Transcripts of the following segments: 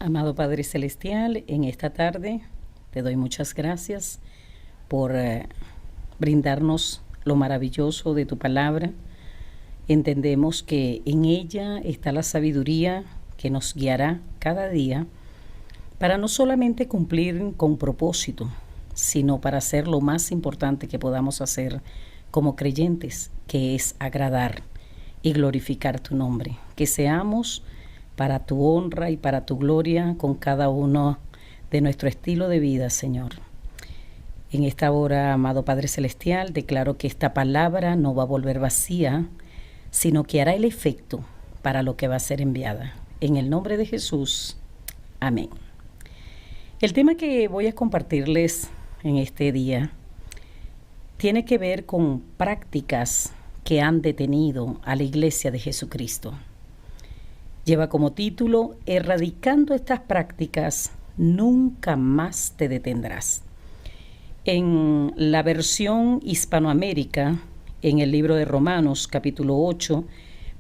Amado Padre Celestial, en esta tarde te doy muchas gracias por brindarnos lo maravilloso de tu palabra. Entendemos que en ella está la sabiduría que nos guiará cada día para no solamente cumplir con propósito, sino para hacer lo más importante que podamos hacer como creyentes, que es agradar y glorificar tu nombre. Que seamos para tu honra y para tu gloria con cada uno de nuestro estilo de vida, Señor. En esta hora, amado Padre Celestial, declaro que esta palabra no va a volver vacía, sino que hará el efecto para lo que va a ser enviada. En el nombre de Jesús, amén. El tema que voy a compartirles en este día tiene que ver con prácticas que han detenido a la Iglesia de Jesucristo. Lleva como título, Erradicando estas prácticas, nunca más te detendrás. En la versión Hispanoamérica, en el libro de Romanos, capítulo 8,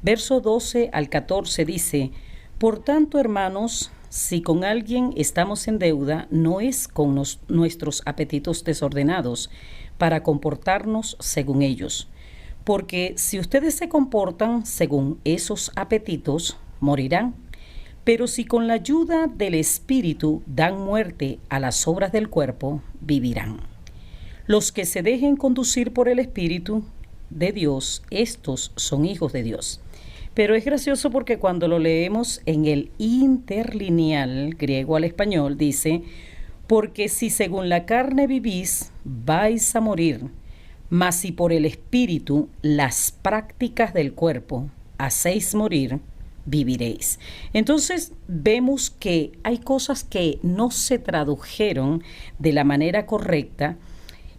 verso 12 al 14, dice, Por tanto, hermanos, si con alguien estamos en deuda, no es con nuestros apetitos desordenados para comportarnos según ellos. Porque si ustedes se comportan según esos apetitos, morirán. Pero si con la ayuda del Espíritu dan muerte a las obras del cuerpo, vivirán. Los que se dejen conducir por el Espíritu de Dios, estos son hijos de Dios. Pero es gracioso porque cuando lo leemos en el interlineal griego al español, dice, porque si según la carne vivís, vais a morir, mas si por el Espíritu las prácticas del cuerpo hacéis morir, viviréis. Entonces vemos que hay cosas que no se tradujeron de la manera correcta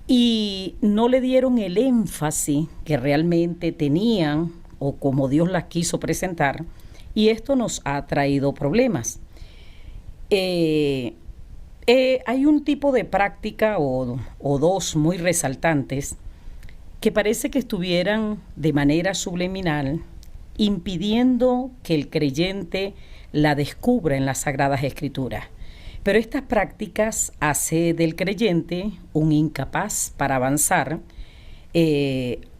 y no le dieron el énfasis que realmente tenían o como Dios las quiso presentar, y esto nos ha traído problemas. Hay un tipo de práctica o dos muy resaltantes que parece que estuvieran de manera subliminal impidiendo que el creyente la descubra en las Sagradas Escrituras. Pero estas prácticas hace del creyente un incapaz para avanzar,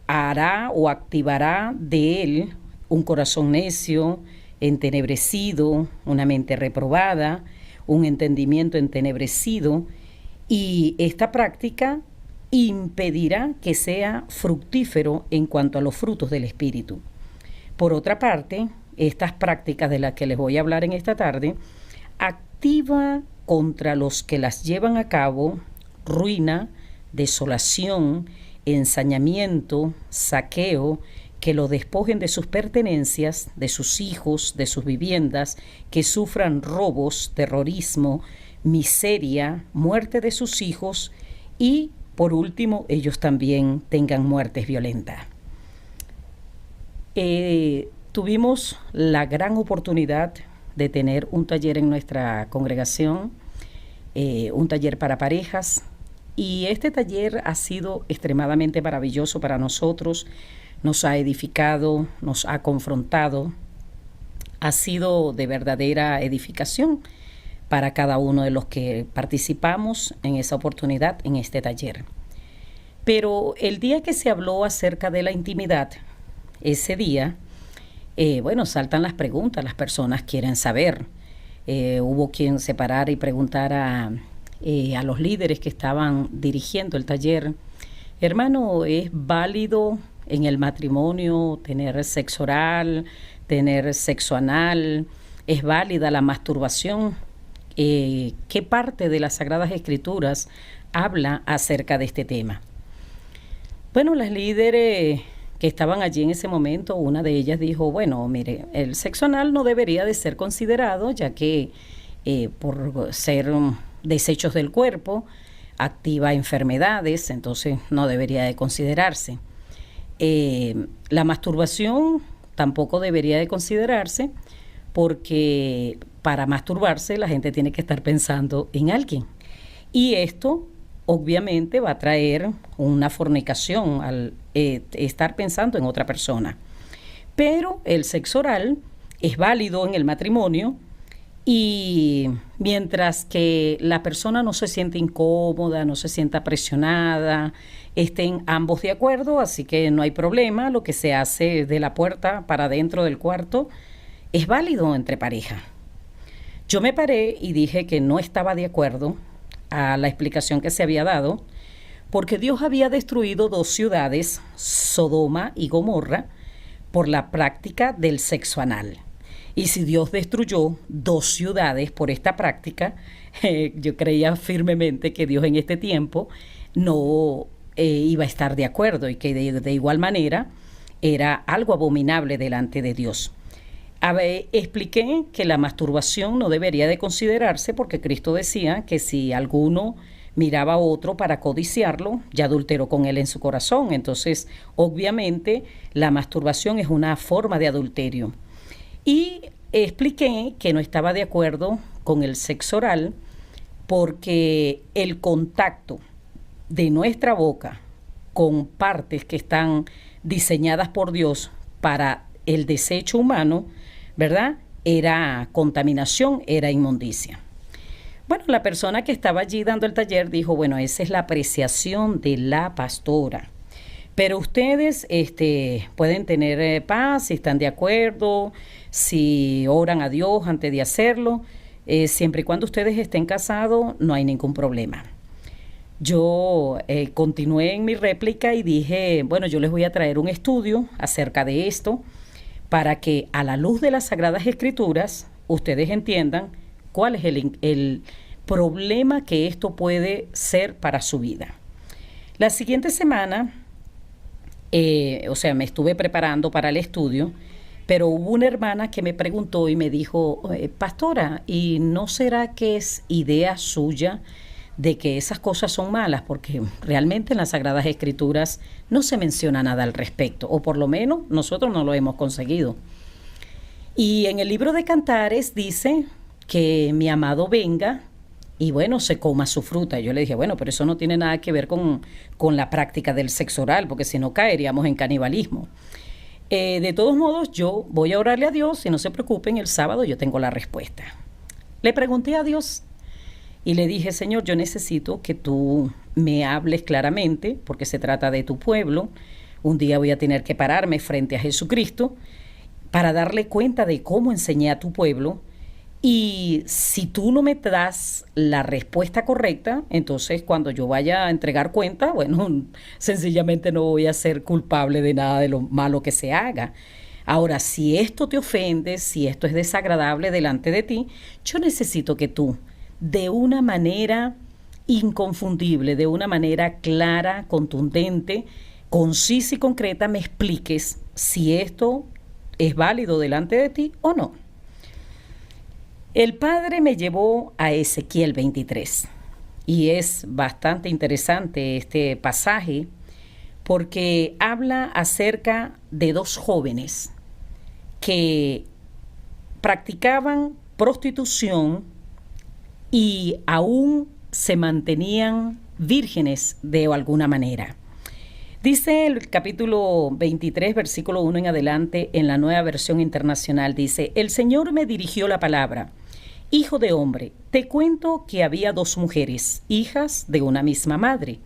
hará o activará de él un corazón necio, entenebrecido, una mente reprobada, un entendimiento entenebrecido, y esta práctica impedirá que sea fructífero en cuanto a los frutos del Espíritu. Por otra parte, estas prácticas de las que les voy a hablar en esta tarde, activa contra los que las llevan a cabo ruina, desolación, ensañamiento, saqueo, que lo despojen de sus pertenencias, de sus hijos, de sus viviendas, que sufran robos, terrorismo, miseria, muerte de sus hijos y, por último, ellos también tengan muertes violentas. Tuvimos la gran oportunidad de tener un taller en nuestra congregación, un taller para parejas, y este taller ha sido extremadamente maravilloso para nosotros, nos ha edificado, nos ha confrontado, ha sido de verdadera edificación para cada uno de los que participamos en esa oportunidad, en este taller. Pero el día que se habló acerca de la intimidad, ese día, saltan las preguntas, las personas quieren saber. Hubo quien se parara y preguntara a los líderes que estaban dirigiendo el taller, hermano, ¿es válido en el matrimonio tener sexo oral, tener sexo anal? ¿Es válida la masturbación? ¿Qué parte de las Sagradas Escrituras habla acerca de este tema? Bueno, las líderes que estaban allí en ese momento, una de ellas dijo, bueno, mire, el sexo anal no debería de ser considerado, ya que por ser desechos del cuerpo, activa enfermedades, entonces no debería de considerarse. La masturbación tampoco debería de considerarse, porque para masturbarse la gente tiene que estar pensando en alguien. Y esto obviamente va a traer una fornicación al estar pensando en otra persona. Pero el sexo oral es válido en el matrimonio Y mientras que la persona no se siente incómoda, no se sienta presionada, estén ambos de acuerdo, así que no hay problema, lo que se hace de la puerta para dentro del cuarto es válido entre pareja. Yo me paré y dije que no estaba de acuerdo a la explicación que se había dado, porque Dios había destruido 2 ciudades, Sodoma y Gomorra, por la práctica del sexo anal. Y si Dios destruyó 2 ciudades por esta práctica, yo creía firmemente que Dios en este tiempo no iba a estar de acuerdo y que de igual manera era algo abominable delante de Dios. Expliqué que la masturbación no debería de considerarse porque Cristo decía que si alguno miraba a otro para codiciarlo, ya adulteró con él en su corazón. Entonces, obviamente, la masturbación es una forma de adulterio. Y expliqué que no estaba de acuerdo con el sexo oral porque el contacto de nuestra boca con partes que están diseñadas por Dios para el desecho humano, ¿verdad? Era contaminación, era inmundicia. Bueno, la persona que estaba allí dando el taller dijo, bueno, esa es la apreciación de la pastora. Pero ustedes pueden tener paz, si están de acuerdo, si oran a Dios antes de hacerlo, siempre y cuando ustedes estén casados, no hay ningún problema. Yo continué en mi réplica y dije, bueno, yo les voy a traer un estudio acerca de esto para que a la luz de las Sagradas Escrituras ustedes entiendan cuál es el problema que esto puede ser para su vida. La siguiente semana, me estuve preparando para el estudio, pero hubo una hermana que me preguntó y me dijo, pastora, ¿y no será que es idea suya de que esas cosas son malas? Porque realmente en las Sagradas Escrituras no se menciona nada al respecto, o por lo menos nosotros no lo hemos conseguido. Y en el libro de Cantares dice que mi amado venga y bueno, se coma su fruta. Yo le dije, bueno, pero eso no tiene nada que ver con la práctica del sexo oral, porque si no caeríamos en canibalismo. De todos modos, yo voy a orarle a Dios y no se preocupen, el sábado yo tengo la respuesta. Le pregunté a Dios y le dije, Señor, yo necesito que tú me hables claramente, porque se trata de tu pueblo. Un día voy a tener que pararme frente a Jesucristo para darle cuenta de cómo enseñé a tu pueblo. Y si tú no me das la respuesta correcta, entonces cuando yo vaya a entregar cuenta, bueno, sencillamente no voy a ser culpable de nada de lo malo que se haga. Ahora, si esto te ofende, si esto es desagradable delante de ti, yo necesito que tú, de una manera inconfundible, de una manera clara, contundente, concisa y concreta, me expliques si esto es válido delante de ti o no. El Padre me llevó a Ezequiel 23 y es bastante interesante este pasaje porque habla acerca de 2 jóvenes que practicaban prostitución y aún se mantenían vírgenes de alguna manera. Dice el capítulo 23, versículo 1 en adelante, en la Nueva Versión Internacional, dice, el Señor me dirigió la palabra. Hijo de hombre, te cuento que había 2 mujeres, hijas de una misma madre.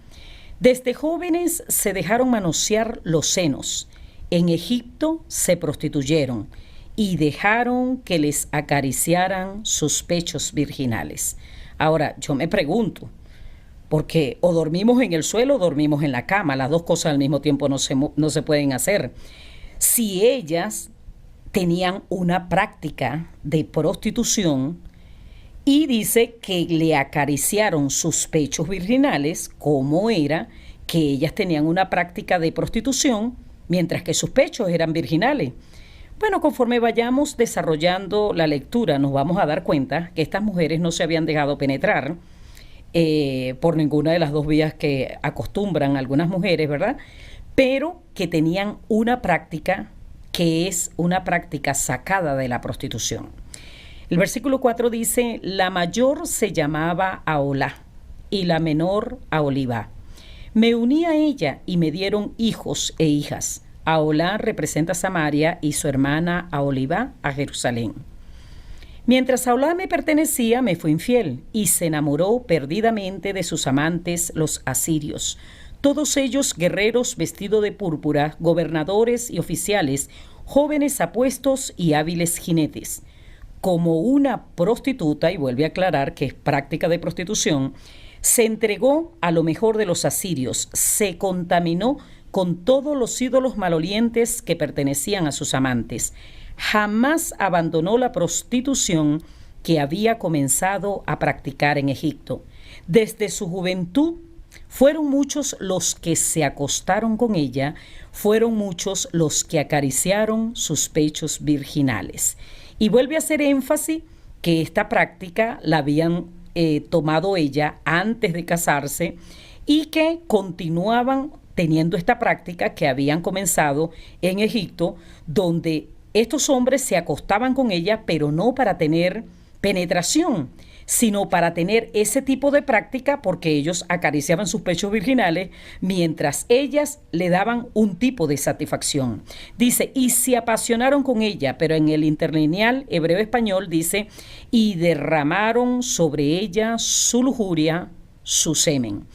Desde jóvenes se dejaron manosear los senos. En Egipto se prostituyeron y dejaron que les acariciaran sus pechos virginales. Ahora, yo me pregunto, porque o dormimos en el suelo o dormimos en la cama, las 2 cosas al mismo tiempo no se pueden hacer. Si ellas tenían una práctica de prostitución y dice que le acariciaron sus pechos virginales, ¿cómo era que ellas tenían una práctica de prostitución mientras que sus pechos eran virginales? Bueno, conforme vayamos desarrollando la lectura, nos vamos a dar cuenta que estas mujeres no se habían dejado penetrar por ninguna de las 2 vías que acostumbran algunas mujeres, ¿verdad? Pero que tenían una práctica que es una práctica sacada de la prostitución. El versículo 4 dice, la mayor se llamaba Aholá y la menor Aholibá. Me uní a ella y me dieron hijos e hijas. Aholá representa a Samaria y su hermana Aholibá a Jerusalén. Mientras Saulá me pertenecía, me fue infiel y se enamoró perdidamente de sus amantes, los asirios. Todos ellos guerreros vestidos de púrpura, gobernadores y oficiales, jóvenes apuestos y hábiles jinetes. Como una prostituta, y vuelve a aclarar que es práctica de prostitución, se entregó a lo mejor de los asirios, se contaminó con todos los ídolos malolientes que pertenecían a sus amantes. Jamás abandonó la prostitución que había comenzado a practicar en Egipto. Desde su juventud fueron muchos los que se acostaron con ella, fueron muchos los que acariciaron sus pechos virginales. Y vuelve a hacer énfasis que esta práctica la habían tomado ella antes de casarse y que continuaban teniendo esta práctica que habían comenzado en Egipto, donde estos hombres se acostaban con ella, pero no para tener penetración, sino para tener ese tipo de práctica porque ellos acariciaban sus pechos virginales mientras ellas le daban un tipo de satisfacción. Dice, y se apasionaron con ella, pero en el interlineal hebreo-español dice, y derramaron sobre ella su lujuria, su semen.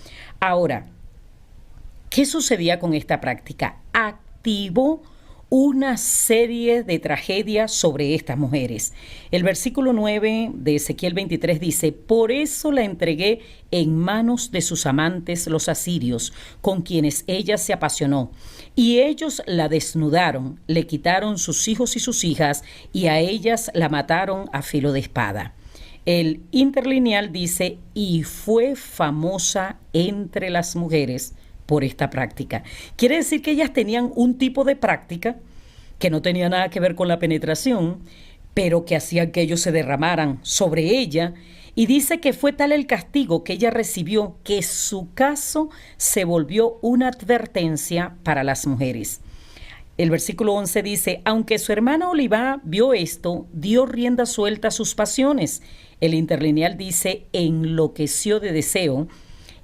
Ahora, ¿qué sucedía con esta práctica? Activó una serie de tragedias sobre estas mujeres. El versículo 9 de Ezequiel 23 dice, por eso la entregué en manos de sus amantes los asirios, con quienes ella se apasionó. Y ellos la desnudaron, le quitaron sus hijos y sus hijas, y a ellas la mataron a filo de espada. El interlineal dice, y fue famosa entre las mujeres por esta práctica. Quiere decir que ellas tenían un tipo de práctica que no tenía nada que ver con la penetración, pero que hacía que ellos se derramaran sobre ella. Y dice que fue tal el castigo que ella recibió que su caso se volvió una advertencia para las mujeres. El versículo 11 dice, aunque su hermana Olivá vio esto, dio rienda suelta a sus pasiones. El interlineal dice, enloqueció de deseo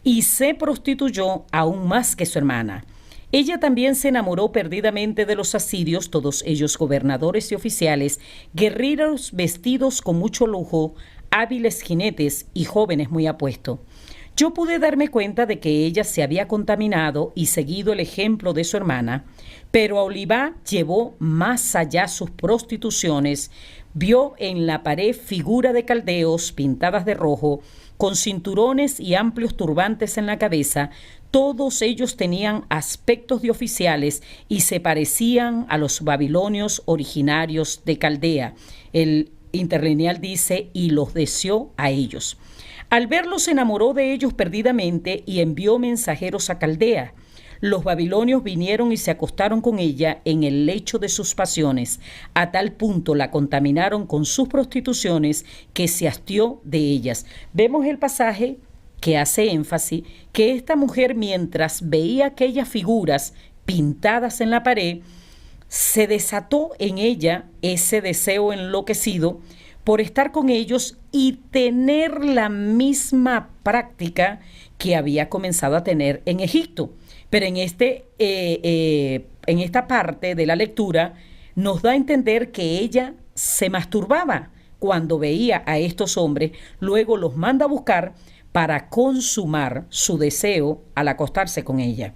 y se prostituyó aún más que su hermana. Ella también se enamoró perdidamente de los asirios, todos ellos gobernadores y oficiales, guerreros vestidos con mucho lujo, hábiles jinetes y jóvenes muy apuestos. Yo pude darme cuenta de que ella se había contaminado y seguido el ejemplo de su hermana, pero Olivá llevó más allá sus prostituciones, vio en la pared figura de caldeos pintadas de rojo, con cinturones y amplios turbantes en la cabeza. Todos ellos tenían aspectos de oficiales y se parecían a los babilonios originarios de Caldea. El interlineal dice, y los deseó a ellos. Al verlos se enamoró de ellos perdidamente y envió mensajeros a Caldea. Los babilonios vinieron y se acostaron con ella en el lecho de sus pasiones. A tal punto la contaminaron con sus prostituciones que se hastió de ellas. Vemos el pasaje que hace énfasis que esta mujer, mientras veía aquellas figuras pintadas en la pared, se desató en ella ese deseo enloquecido por estar con ellos y tener la misma práctica que había comenzado a tener en Egipto. Pero en esta parte de la lectura nos da a entender que ella se masturbaba cuando veía a estos hombres, luego los manda a buscar para consumar su deseo al acostarse con ella.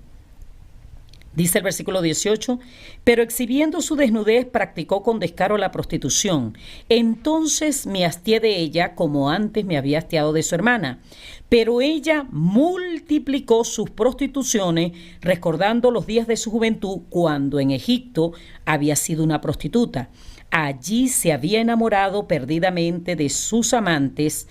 Dice el versículo 18, pero exhibiendo su desnudez practicó con descaro la prostitución. Entonces me hastié de ella como antes me había hastiado de su hermana. Pero ella multiplicó sus prostituciones, recordando los días de su juventud cuando en Egipto había sido una prostituta. Allí se había enamorado perdidamente de sus amantes,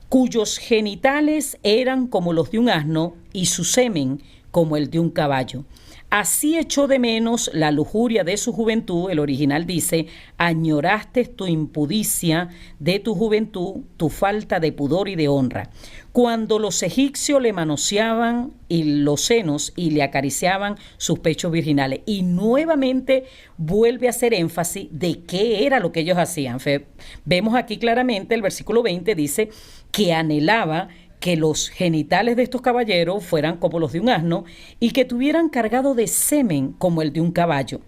cuyos genitales eran como los de un asno y su semen como el de un caballo. Así echó de menos la lujuria de su juventud. El original dice, añoraste tu impudicia de tu juventud, tu falta de pudor y de honra. Cuando los egipcios le manoseaban los senos y le acariciaban sus pechos virginales. Y nuevamente vuelve a hacer énfasis de qué era lo que ellos hacían. Vemos aquí claramente, el versículo 20 dice que anhelaba que los genitales de estos caballeros fueran como los de un asno y que tuvieran cargado de semen como el de un caballo.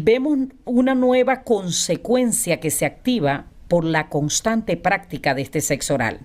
vemos una nueva consecuencia que se activa por la constante práctica de este sexo oral.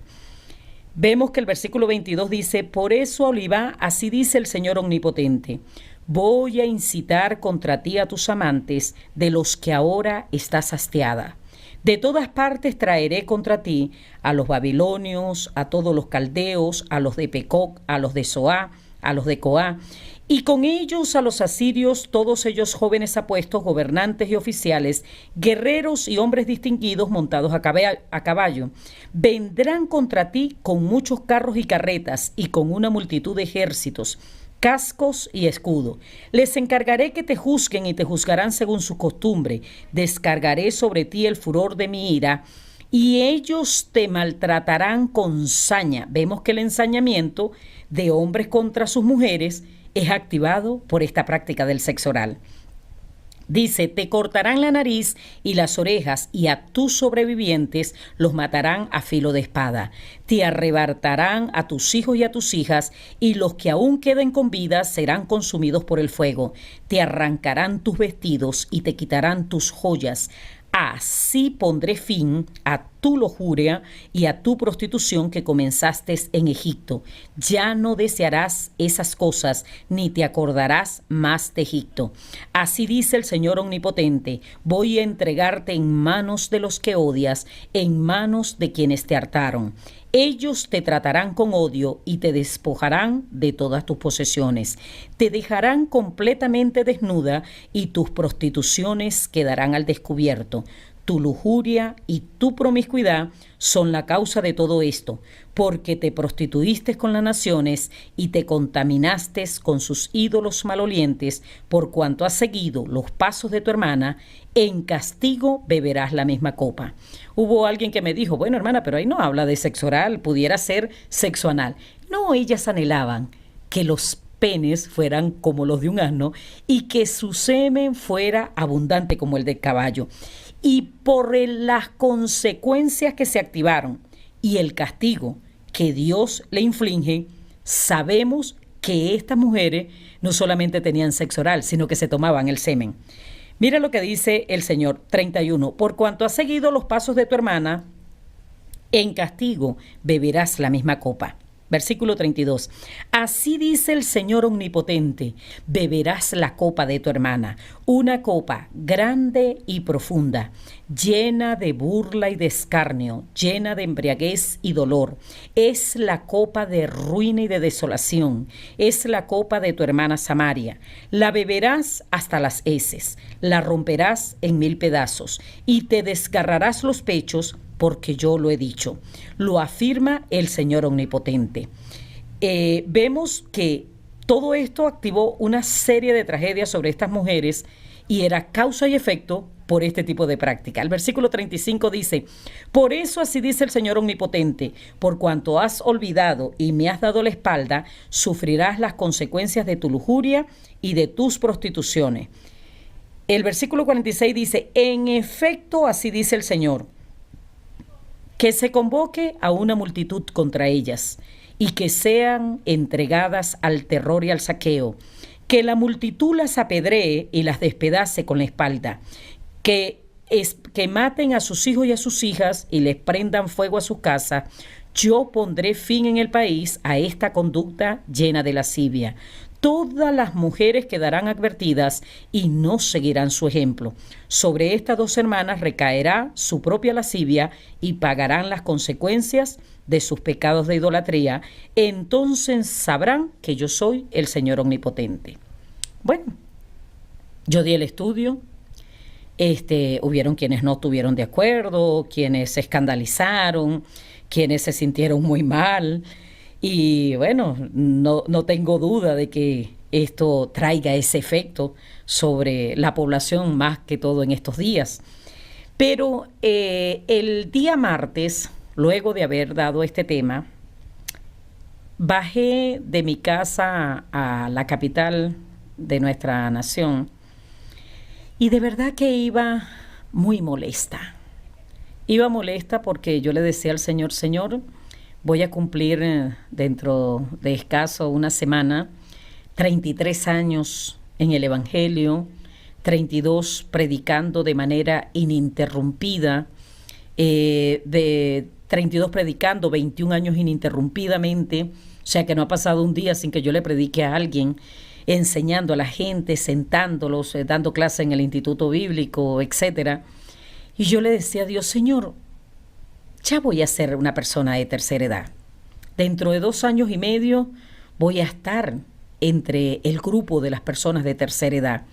Vemos que el versículo 22 dice: por eso, Olivá, así dice el Señor Omnipotente, voy a incitar contra ti a tus amantes, de los que ahora estás hastiada. De todas partes traeré contra ti a los babilonios, a todos los caldeos, a los de Pecoc, a los de Zoá, a los de Coá, y con ellos a los asirios, todos ellos jóvenes apuestos, gobernantes y oficiales, guerreros y hombres distinguidos montados a caballo. Vendrán contra ti con muchos carros y carretas y con una multitud de ejércitos, cascos y escudo. Les encargaré que te juzguen y te juzgarán según su costumbre. Descargaré sobre ti el furor de mi ira y ellos te maltratarán con saña. Vemos que el ensañamiento de hombres contra sus mujeres es activado por esta práctica del sexo oral. Dice: te cortarán la nariz y las orejas, y a tus sobrevivientes los matarán a filo de espada. Te arrebatarán a tus hijos y a tus hijas, y los que aún queden con vida serán consumidos por el fuego. Te arrancarán tus vestidos y te quitarán tus joyas. Así pondré fin a tu lujuria y a tu prostitución que comenzaste en Egipto. Ya no desearás esas cosas, ni te acordarás más de Egipto. Así dice el Señor Omnipotente: voy a entregarte en manos de los que odias, en manos de quienes te hartaron. Ellos te tratarán con odio y te despojarán de todas tus posesiones. Te dejarán completamente desnuda y tus prostituciones quedarán al descubierto. Tu lujuria y tu promiscuidad son la causa de todo esto, porque te prostituiste con las naciones y te contaminaste con sus ídolos malolientes, por cuanto has seguido los pasos de tu hermana. En castigo beberás la misma copa. Hubo alguien que me dijo: bueno, hermana, pero ahí no habla de sexo oral, pudiera ser sexo anal. No, ellas anhelaban que los penes fueran como los de un asno y que su semen fuera abundante como el del caballo. Y por las consecuencias que se activaron y el castigo que Dios le inflige, sabemos que estas mujeres no solamente tenían sexo oral, sino que se tomaban el semen. Mira lo que dice el Señor, 31. Por cuanto has seguido los pasos de tu hermana, en castigo beberás la misma copa. Versículo 32. Así dice el Señor Omnipotente: beberás la copa de tu hermana, una copa grande y profunda, llena de burla y de escarnio, llena de embriaguez y dolor. Es la copa de ruina y de desolación, es la copa de tu hermana Samaria. La beberás hasta las heces, la romperás en 1000 pedazos y te desgarrarás los pechos, porque yo lo he dicho. Lo afirma el Señor Omnipotente. Vemos que todo esto activó una serie de tragedias sobre estas mujeres y era causa y efecto por este tipo de práctica. El versículo 35 dice: por eso así dice el Señor Omnipotente, por cuanto has olvidado y me has dado la espalda, sufrirás las consecuencias de tu lujuria y de tus prostituciones. El versículo 46 dice: en efecto así dice el Señor, que se convoque a una multitud contra ellas y que sean entregadas al terror y al saqueo, que la multitud las apedree y las despedace con la espalda, que maten a sus hijos y a sus hijas y les prendan fuego a sus casas. Yo pondré fin en el país a esta conducta llena de lascivia. Todas las mujeres quedarán advertidas y no seguirán su ejemplo. Sobre estas dos hermanas recaerá su propia lascivia y pagarán las consecuencias de sus pecados de idolatría. Entonces sabrán que yo soy el Señor Omnipotente. Bueno, yo di el estudio. Hubieron quienes no estuvieron de acuerdo, quienes se escandalizaron, quienes se sintieron muy mal. Y bueno, no tengo duda de que esto traiga ese efecto sobre la población más que todo en estos días. Pero el día martes, luego de haber dado este tema, bajé de mi casa a la capital de nuestra nación y de verdad que iba muy molesta. Iba molesta porque yo le decía al Señor: Señor, voy a cumplir dentro de escaso una semana 33 años en el Evangelio, 32 predicando de manera ininterrumpida, de 32 predicando, 21 años ininterrumpidamente, o sea que no ha pasado un día sin que yo le predique a alguien, enseñando a la gente, sentándolos, dando clases en el Instituto Bíblico, etcétera. Y yo le decía a Dios, Señor, ya voy a ser una persona de tercera edad. Dentro de 2 años y medio voy a estar entre el grupo de las personas de tercera edad.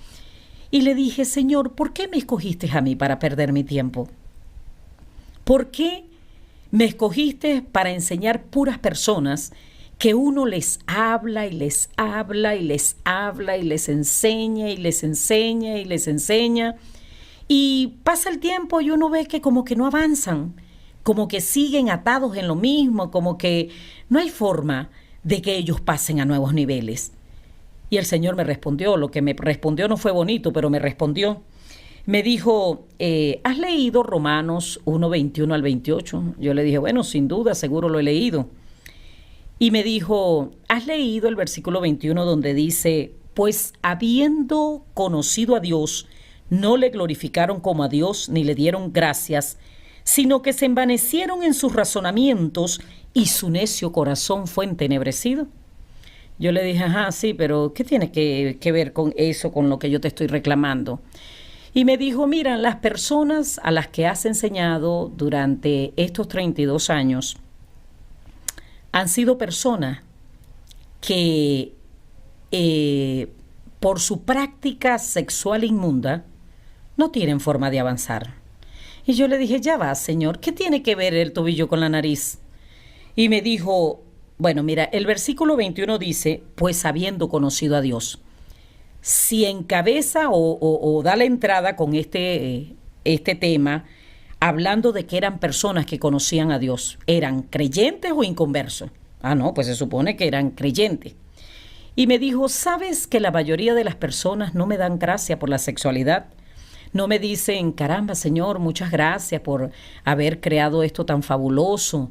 Y le dije, Señor, ¿por qué me escogiste a mí para perder mi tiempo? ¿Por qué me escogiste para enseñar puras personas que uno les habla y les habla y les habla y les enseña y les enseña y les enseña? Y pasa el tiempo y uno ve que como que no avanzan, como que siguen atados en lo mismo, como que no hay forma de que ellos pasen a nuevos niveles. Y el Señor me respondió, lo que me respondió no fue bonito, pero me respondió. Me dijo, ¿has leído Romanos 1, 21 al 28? Yo le dije, bueno, sin duda, seguro lo he leído. Y me dijo, ¿has leído el versículo 21 donde dice, pues habiendo conocido a Dios, no le glorificaron como a Dios ni le dieron gracias, sino que se envanecieron en sus razonamientos y su necio corazón fue entenebrecido? Yo le dije, ajá, sí, pero ¿qué tiene que ver con eso, con lo que yo te estoy reclamando? Y me dijo, mira, las personas a las que has enseñado durante estos 32 años han sido personas que por su práctica sexual inmunda no tienen forma de avanzar. Y yo le dije, ya va, Señor, ¿qué tiene que ver el tobillo con la nariz? Y me dijo, bueno, mira, el versículo 21 dice, pues habiendo conocido a Dios. Si encabeza o da la entrada con este tema, hablando de que eran personas que conocían a Dios, ¿eran creyentes o inconversos? Ah, no, pues se supone que eran creyentes. Y me dijo, ¿sabes que la mayoría de las personas no me dan gracia por la sexualidad? No me dicen, caramba, Señor, muchas gracias por haber creado esto tan fabuloso.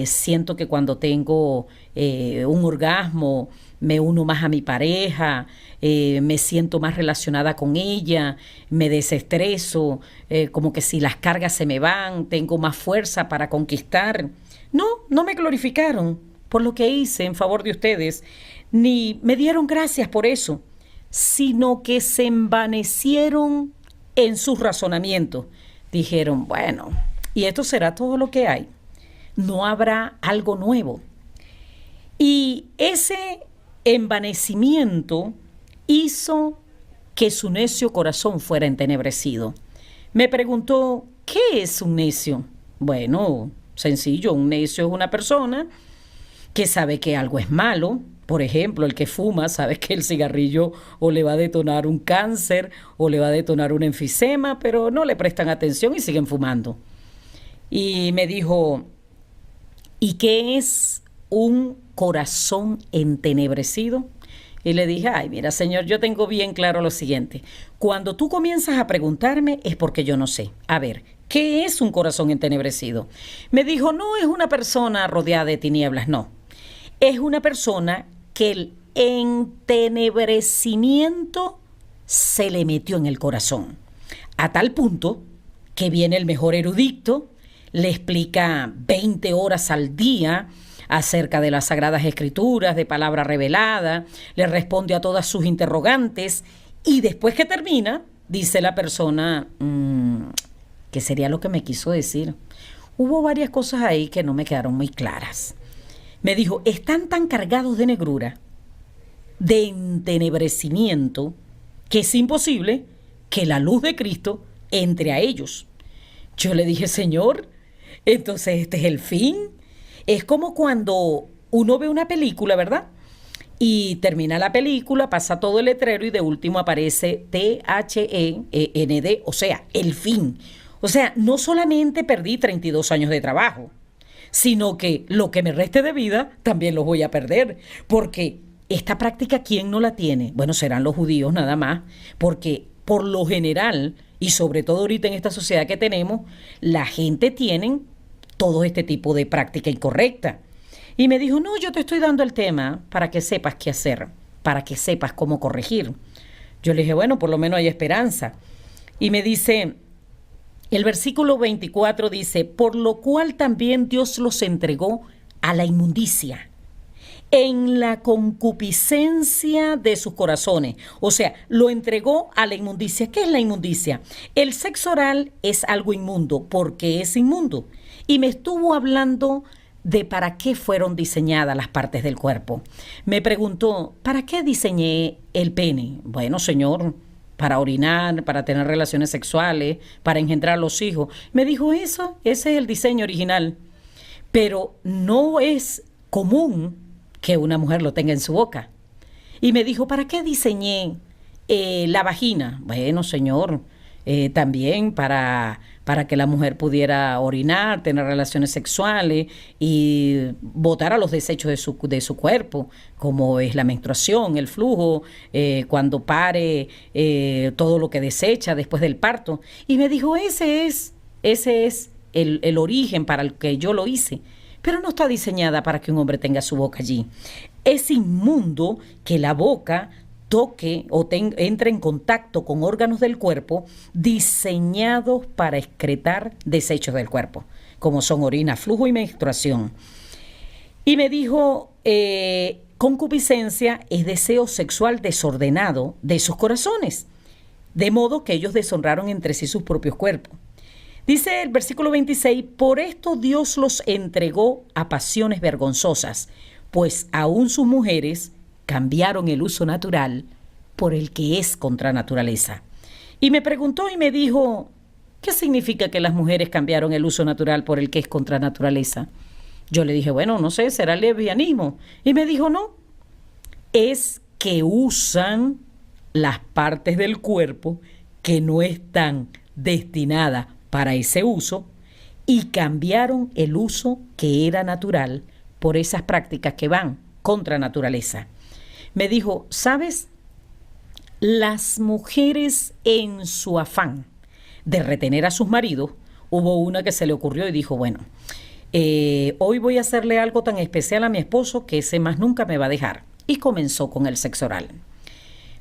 Siento que cuando tengo un orgasmo me uno más a mi pareja, me siento más relacionada con ella, me desestreso, como que si las cargas se me van, tengo más fuerza para conquistar. No, no me glorificaron por lo que hice en favor de ustedes, ni me dieron gracias por eso, sino que se envanecieron en sus razonamientos. Dijeron, bueno, y esto será todo lo que hay. No habrá algo nuevo. Y ese envanecimiento hizo que su necio corazón fuera entenebrecido. Me preguntó, ¿qué es un necio? Bueno, sencillo, un necio es una persona que sabe que algo es malo. Por ejemplo, el que fuma sabe que el cigarrillo o le va a detonar un cáncer o le va a detonar un enfisema, pero no le prestan atención y siguen fumando. Y me dijo, ¿y qué es un corazón entenebrecido? Y le dije, ay, mira, Señor, yo tengo bien claro lo siguiente. Cuando tú comienzas a preguntarme es porque yo no sé. A ver, ¿qué es un corazón entenebrecido? Me dijo, no es una persona rodeada de tinieblas, no. Es una persona que el entenebrecimiento se le metió en el corazón, a tal punto que viene el mejor erudito, le explica 20 horas al día acerca de las Sagradas Escrituras, de palabra revelada, le responde a todas sus interrogantes y después que termina, dice la persona, ¿qué sería lo que me quiso decir? Hubo varias cosas ahí que no me quedaron muy claras. Me dijo, están tan cargados de negrura, de entenebrecimiento, que es imposible que la luz de Cristo entre a ellos. Yo le dije, Señor, entonces este es el fin. Es como cuando uno ve una película, ¿verdad? Y termina la película, pasa todo el letrero y de último aparece THEND, o sea, el fin. O sea, no solamente perdí 32 años de trabajo, sino que lo que me reste de vida también lo voy a perder, porque esta práctica, ¿quién no la tiene? Bueno, serán los judíos nada más, porque por lo general, y sobre todo ahorita en esta sociedad que tenemos, la gente tiene todo este tipo de práctica incorrecta. Y me dijo, no, yo te estoy dando el tema para que sepas qué hacer, para que sepas cómo corregir. Yo le dije, bueno, por lo menos hay esperanza. Y me dice, el versículo 24 dice, por lo cual también Dios los entregó a la inmundicia en la concupiscencia de sus corazones. O sea, lo entregó a la inmundicia. ¿Qué es la inmundicia? El sexo oral es algo inmundo porque es inmundo. Y me estuvo hablando de para qué fueron diseñadas las partes del cuerpo. Me preguntó, ¿para qué diseñé el pene? Bueno, señor, para orinar, para tener relaciones sexuales, para engendrar los hijos. Me dijo eso, ese es el diseño original. Pero no es común que una mujer lo tenga en su boca. Y me dijo, ¿para qué diseñé la vagina? Bueno, señor, también para que la mujer pudiera orinar, tener relaciones sexuales y botar a los desechos de su cuerpo, como es la menstruación, el flujo, cuando pare, todo lo que desecha después del parto. Y me dijo, ese es el origen para el que yo lo hice. Pero no está diseñada para que un hombre tenga su boca allí. Es inmundo que la boca toque o entre en contacto con órganos del cuerpo diseñados para excretar desechos del cuerpo, como son orina, flujo y menstruación. Y me dijo, concupiscencia es deseo sexual desordenado de sus corazones, de modo que ellos deshonraron entre sí sus propios cuerpos. Dice el versículo 26, por esto Dios los entregó a pasiones vergonzosas, pues aún sus mujeres cambiaron el uso natural por el que es contra naturaleza. Y me preguntó y me dijo, ¿qué significa que las mujeres cambiaron el uso natural por el que es contra naturaleza? Yo le dije, bueno, no sé, será el lesbianismo. Y me dijo, no, es que usan las partes del cuerpo que no están destinadas para ese uso y cambiaron el uso que era natural por esas prácticas que van contra naturaleza. Me dijo, ¿sabes? Las mujeres en su afán de retener a sus maridos, hubo una que se le ocurrió y dijo, bueno, hoy voy a hacerle algo tan especial a mi esposo que ese más nunca me va a dejar. Y comenzó con el sexo oral.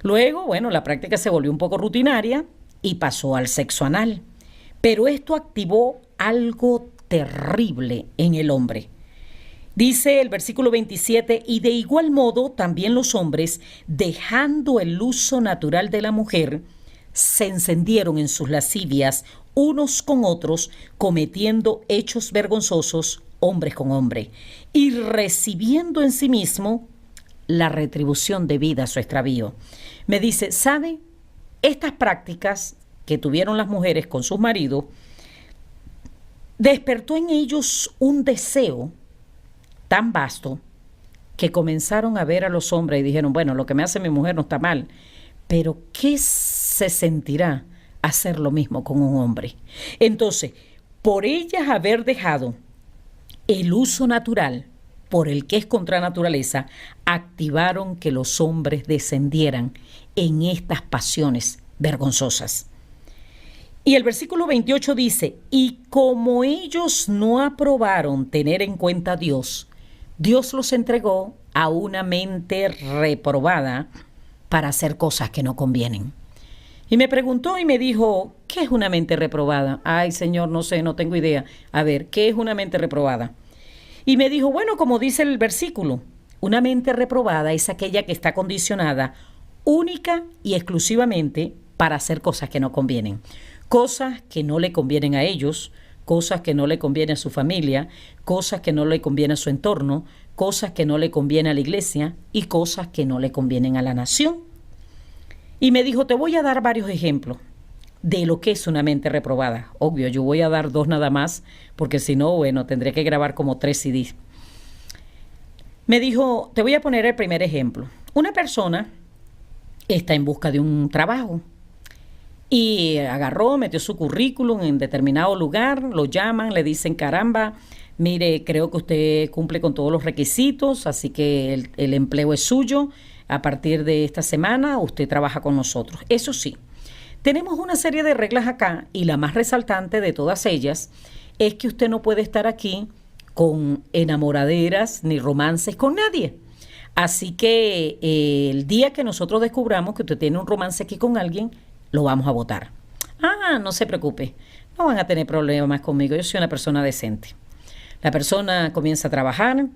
Luego, bueno, la práctica se volvió un poco rutinaria y pasó al sexo anal. Pero esto activó algo terrible en el hombre. Dice el versículo 27, y de igual modo también los hombres, dejando el uso natural de la mujer, se encendieron en sus lascivias unos con otros, cometiendo hechos vergonzosos, hombres con hombres, y recibiendo en sí mismo la retribución debida a su extravío. Me dice, ¿sabe? Estas prácticas que tuvieron las mujeres con sus maridos, despertó en ellos un deseo tan vasto que comenzaron a ver a los hombres y dijeron, bueno, lo que me hace mi mujer no está mal, pero ¿qué se sentirá hacer lo mismo con un hombre? Entonces, por ellas haber dejado el uso natural por el que es contra naturaleza, activaron que los hombres descendieran en estas pasiones vergonzosas. Y el versículo 28 dice, y como ellos no aprobaron tener en cuenta a Dios, Dios los entregó a una mente reprobada para hacer cosas que no convienen. Y me preguntó y me dijo, ¿qué es una mente reprobada? Ay, Señor, no sé, no tengo idea. A ver, ¿qué es una mente reprobada? Y me dijo, bueno, como dice el versículo, una mente reprobada es aquella que está condicionada única y exclusivamente para hacer cosas que no convienen. Cosas que no le convienen a ellos, cosas que no le convienen a su familia, cosas que no le convienen a su entorno, cosas que no le convienen a la iglesia y cosas que no le convienen a la nación. Y me dijo, te voy a dar varios ejemplos de lo que es una mente reprobada. Obvio, yo voy a dar 2 nada más, porque si no, bueno, tendré que grabar como 3 CDs. Me dijo, te voy a poner el primer ejemplo. Una persona está en busca de un trabajo y agarró, metió su currículum en determinado lugar, lo llaman, le dicen, caramba, mire, creo que usted cumple con todos los requisitos, así que el empleo es suyo. A partir de esta semana usted trabaja con nosotros. Eso sí, tenemos una serie de reglas acá y la más resaltante de todas ellas es que usted no puede estar aquí con enamoraderas ni romances con nadie. Así que el día que nosotros descubramos que usted tiene un romance aquí con alguien, lo vamos a votar. Ah, no se preocupe, no van a tener problemas conmigo, yo soy una persona decente. La persona comienza a trabajar,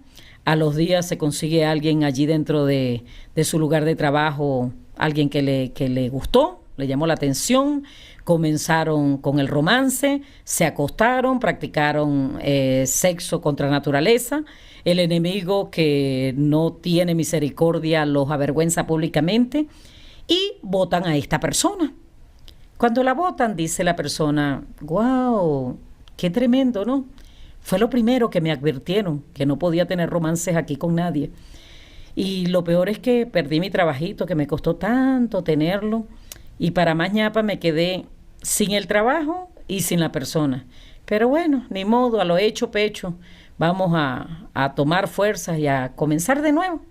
a los días se consigue alguien allí dentro de su lugar de trabajo, alguien que le gustó, le llamó la atención, comenzaron con el romance, se acostaron, practicaron sexo contra naturaleza. El enemigo que no tiene misericordia los avergüenza públicamente y votan a esta persona. Cuando la votan, dice la persona, wow, qué tremendo, ¿no? Fue lo primero que me advirtieron, que no podía tener romances aquí con nadie. Y lo peor es que perdí mi trabajito, que me costó tanto tenerlo. Y para más ñapa me quedé sin el trabajo y sin la persona. Pero bueno, ni modo, a lo hecho pecho. Vamos a tomar fuerzas y a comenzar de nuevo.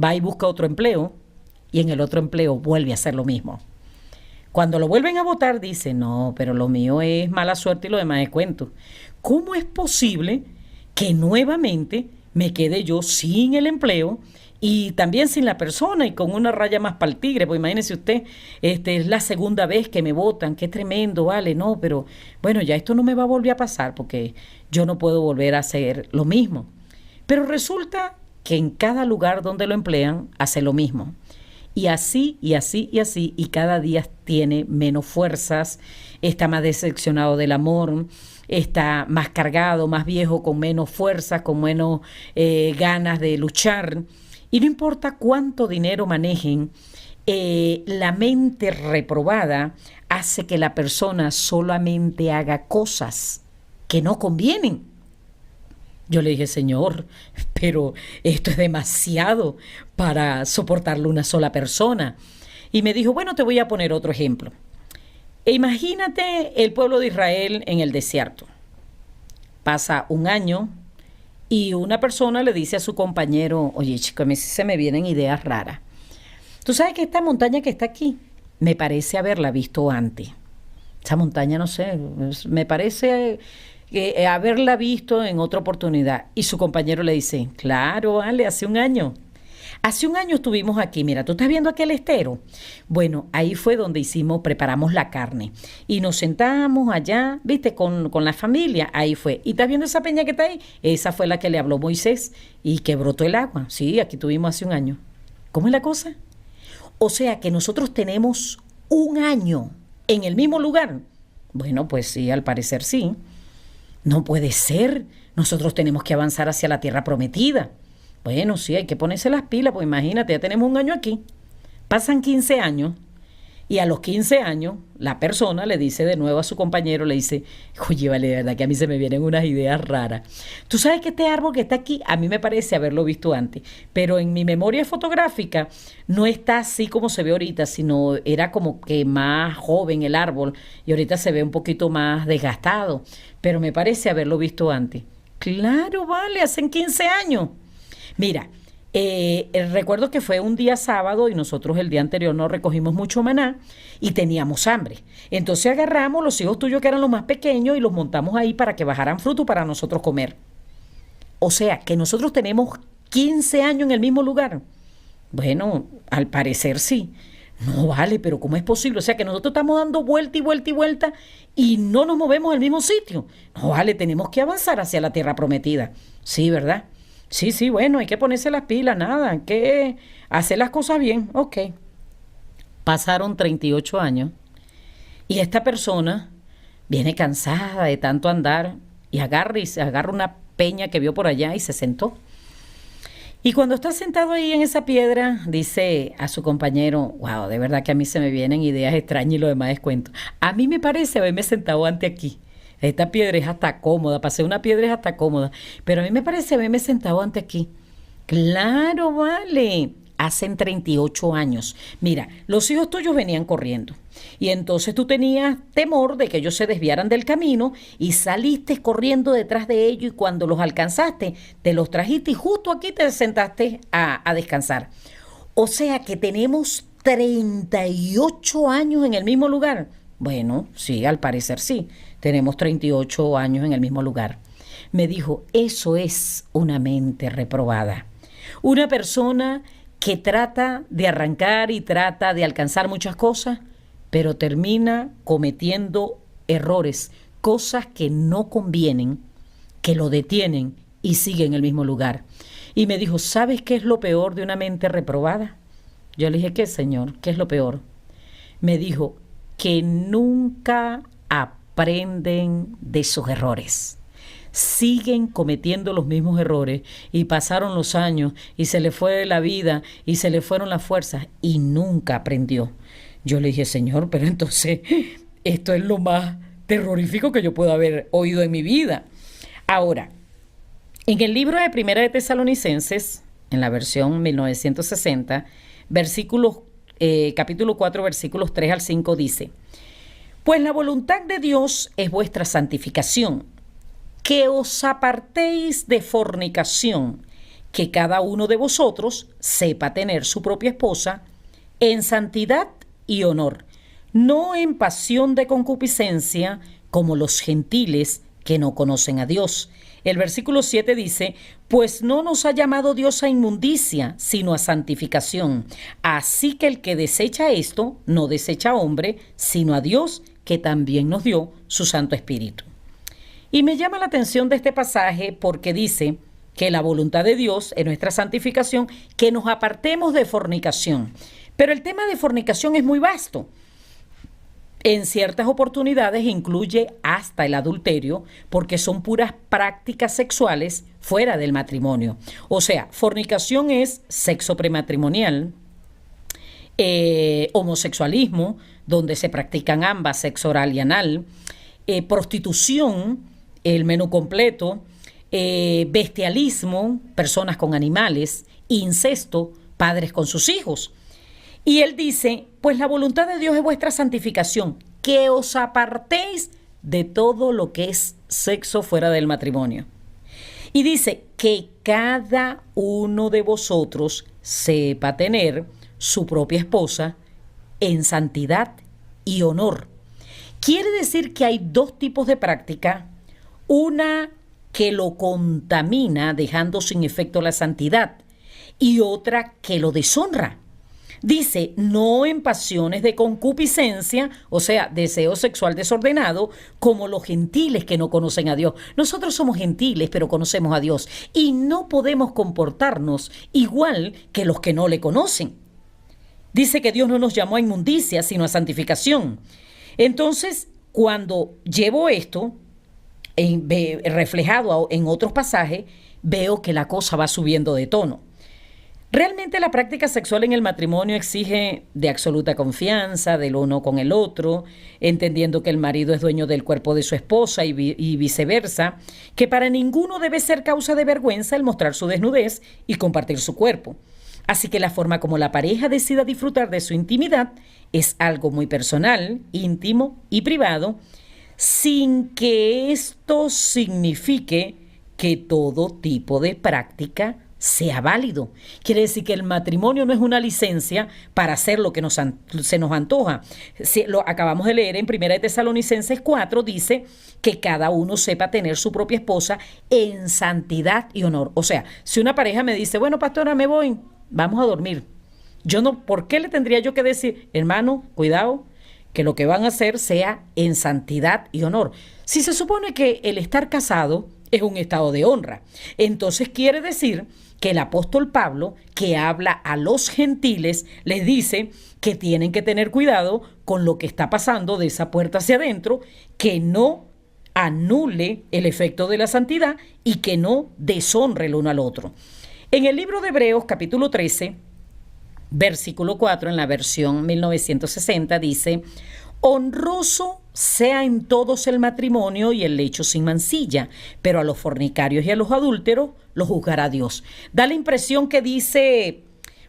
Va y busca otro empleo y en el otro empleo vuelve a hacer lo mismo. Cuando lo vuelven a votar dice, no, pero lo mío es mala suerte y lo demás es cuento. ¿Cómo es posible que nuevamente me quede yo sin el empleo y también sin la persona y con una raya más para el tigre? Pues imagínese usted, es la segunda vez que me votan, qué tremendo, vale, no, pero bueno, ya esto no me va a volver a pasar porque yo no puedo volver a hacer lo mismo. Pero resulta que en cada lugar donde lo emplean hace lo mismo. Y así, y así, y así, y cada día tiene menos fuerzas, está más decepcionado del amor, está más cargado, más viejo, con menos fuerzas, con menos ganas de luchar. Y no importa cuánto dinero manejen, la mente reprobada hace que la persona solamente haga cosas que no convienen. Yo le dije, Señor, pero esto es demasiado para soportarlo una sola persona. Y me dijo, bueno, te voy a poner otro ejemplo. Imagínate el pueblo de Israel en el desierto. Pasa un año y una persona le dice a su compañero, oye, chico, a mí sí se me vienen ideas raras. Tú sabes que esta montaña que está aquí, me parece haberla visto antes. Esa montaña, no sé, me parece haberla visto en otra oportunidad. Y su compañero le dice, claro, vale, hace un año. Hace un año estuvimos aquí, mira, ¿tú estás viendo aquel estero? Bueno, ahí fue donde preparamos la carne. Y nos sentamos allá, viste, con la familia, ahí fue. ¿Y estás viendo esa peña que está ahí? Esa fue la que le habló Moisés y que brotó el agua. Sí, aquí tuvimos hace un año. ¿Cómo es la cosa? O sea que nosotros tenemos un año en el mismo lugar. Bueno, pues sí, al parecer sí. No puede ser. Nosotros tenemos que avanzar hacia la tierra prometida. Bueno, sí, hay que ponerse las pilas, pues imagínate, ya tenemos un año aquí. Pasan 15 años y a los 15 años la persona le dice de nuevo a su compañero, le dice, oye, vale, de verdad que a mí se me vienen unas ideas raras. Tú sabes que este árbol que está aquí, a mí me parece haberlo visto antes, pero en mi memoria fotográfica no está así como se ve ahorita, sino era como que más joven el árbol y ahorita se ve un poquito más desgastado, pero me parece haberlo visto antes. Claro, vale, hacen 15 años. Mira, recuerdo que fue un día sábado y nosotros el día anterior nos recogimos mucho maná y teníamos hambre. Entonces agarramos los hijos tuyos que eran los más pequeños y los montamos ahí para que bajaran fruto para nosotros comer. O sea, que nosotros tenemos 15 años en el mismo lugar. Bueno, al parecer sí. No vale, pero ¿cómo es posible? O sea, que nosotros estamos dando vuelta y vuelta y vuelta y no nos movemos al mismo sitio. No vale, tenemos que avanzar hacia la tierra prometida. Sí, ¿verdad? Sí, sí, bueno, hay que ponerse las pilas, nada, hay que hacer las cosas bien. Ok. Pasaron 38 años y esta persona viene cansada de tanto andar y se agarra una peña que vio por allá y se sentó. Y cuando está sentado ahí en esa piedra, dice a su compañero, wow, de verdad que a mí se me vienen ideas extrañas y lo demás es cuento. A mí me parece haberme sentado antes aquí. Esta piedra es hasta cómoda, pasé una piedra es hasta cómoda, pero a mí me parece haberme sentado antes aquí. Claro, vale. Hacen 38 años. Mira, los hijos tuyos venían corriendo y entonces tú tenías temor de que ellos se desviaran del camino y saliste corriendo detrás de ellos y cuando los alcanzaste, te los trajiste y justo aquí te sentaste a descansar. O sea que tenemos 38 años en el mismo lugar. Bueno, sí, al parecer sí. Tenemos 38 años en el mismo lugar. Me dijo, eso es una mente reprobada. Una persona que trata de arrancar y trata de alcanzar muchas cosas, pero termina cometiendo errores, cosas que no convienen, que lo detienen y sigue en el mismo lugar. Y me dijo, ¿sabes qué es lo peor de una mente reprobada? Yo le dije, ¿qué, Señor? ¿Qué es lo peor? Me dijo, que nunca aprenden de sus errores. Siguen cometiendo los mismos errores y pasaron los años y se le fue la vida y se le fueron las fuerzas y nunca aprendió. Yo le dije, Señor, pero entonces esto es lo más terrorífico que yo puedo haber oído en mi vida. Ahora, en el libro de Primera de Tesalonicenses, en la versión 1960, capítulo 4, versículos 3 al 5 dice, pues la voluntad de Dios es vuestra santificación, que os apartéis de fornicación, que cada uno de vosotros sepa tener su propia esposa en santidad y honor, no en pasión de concupiscencia como los gentiles que no conocen a Dios. El versículo 7 dice, pues no nos ha llamado Dios a inmundicia, sino a santificación. Así que el que desecha esto, no desecha a hombre, sino a Dios, que también nos dio su Santo Espíritu. Y me llama la atención de este pasaje porque dice que la voluntad de Dios es nuestra santificación, que nos apartemos de fornicación. Pero el tema de fornicación es muy vasto. En ciertas oportunidades incluye hasta el adulterio, porque son puras prácticas sexuales fuera del matrimonio. O sea, fornicación es sexo prematrimonial, homosexualismo, donde se practican ambas, sexo oral y anal, prostitución, el menú completo, bestialismo, personas con animales, incesto, padres con sus hijos. Y él dice, pues la voluntad de Dios es vuestra santificación, que os apartéis de todo lo que es sexo fuera del matrimonio. Y dice que cada uno de vosotros sepa tener su propia esposa en santidad y honor. Quiere decir que hay dos tipos de práctica, una que lo contamina dejando sin efecto la santidad y otra que lo deshonra. Dice, no en pasiones de concupiscencia, o sea, deseo sexual desordenado, como los gentiles que no conocen a Dios. Nosotros somos gentiles, pero conocemos a Dios. Y no podemos comportarnos igual que los que no le conocen. Dice que Dios no nos llamó a inmundicia, sino a santificación. Entonces, cuando llevo esto reflejado en otros pasajes, veo que la cosa va subiendo de tono. Realmente la práctica sexual en el matrimonio exige de absoluta confianza del uno con el otro, entendiendo que el marido es dueño del cuerpo de su esposa y viceversa, que para ninguno debe ser causa de vergüenza el mostrar su desnudez y compartir su cuerpo. Así que la forma como la pareja decida disfrutar de su intimidad es algo muy personal, íntimo y privado, sin que esto signifique que todo tipo de práctica sea válido. Quiere decir que el matrimonio no es una licencia para hacer lo que se nos antoja. Lo acabamos de leer en 1 de Tesalonicenses 4, dice que cada uno sepa tener su propia esposa en santidad y honor. O sea, si una pareja me dice, bueno, pastora, me voy, vamos a dormir. ¿Por qué le tendría yo que decir, hermano, cuidado, que lo que van a hacer sea en santidad y honor? Si se supone que el estar casado es un estado de honra, entonces quiere decir que el apóstol Pablo, que habla a los gentiles, les dice que tienen que tener cuidado con lo que está pasando de esa puerta hacia adentro, que no anule el efecto de la santidad y que no deshonre el uno al otro. En el libro de Hebreos, capítulo 13, versículo 4, en la versión 1960, dice, honroso sea en todos el matrimonio y el lecho sin mancilla, pero a los fornicarios y a los adúlteros los juzgará Dios. Da la impresión que dice,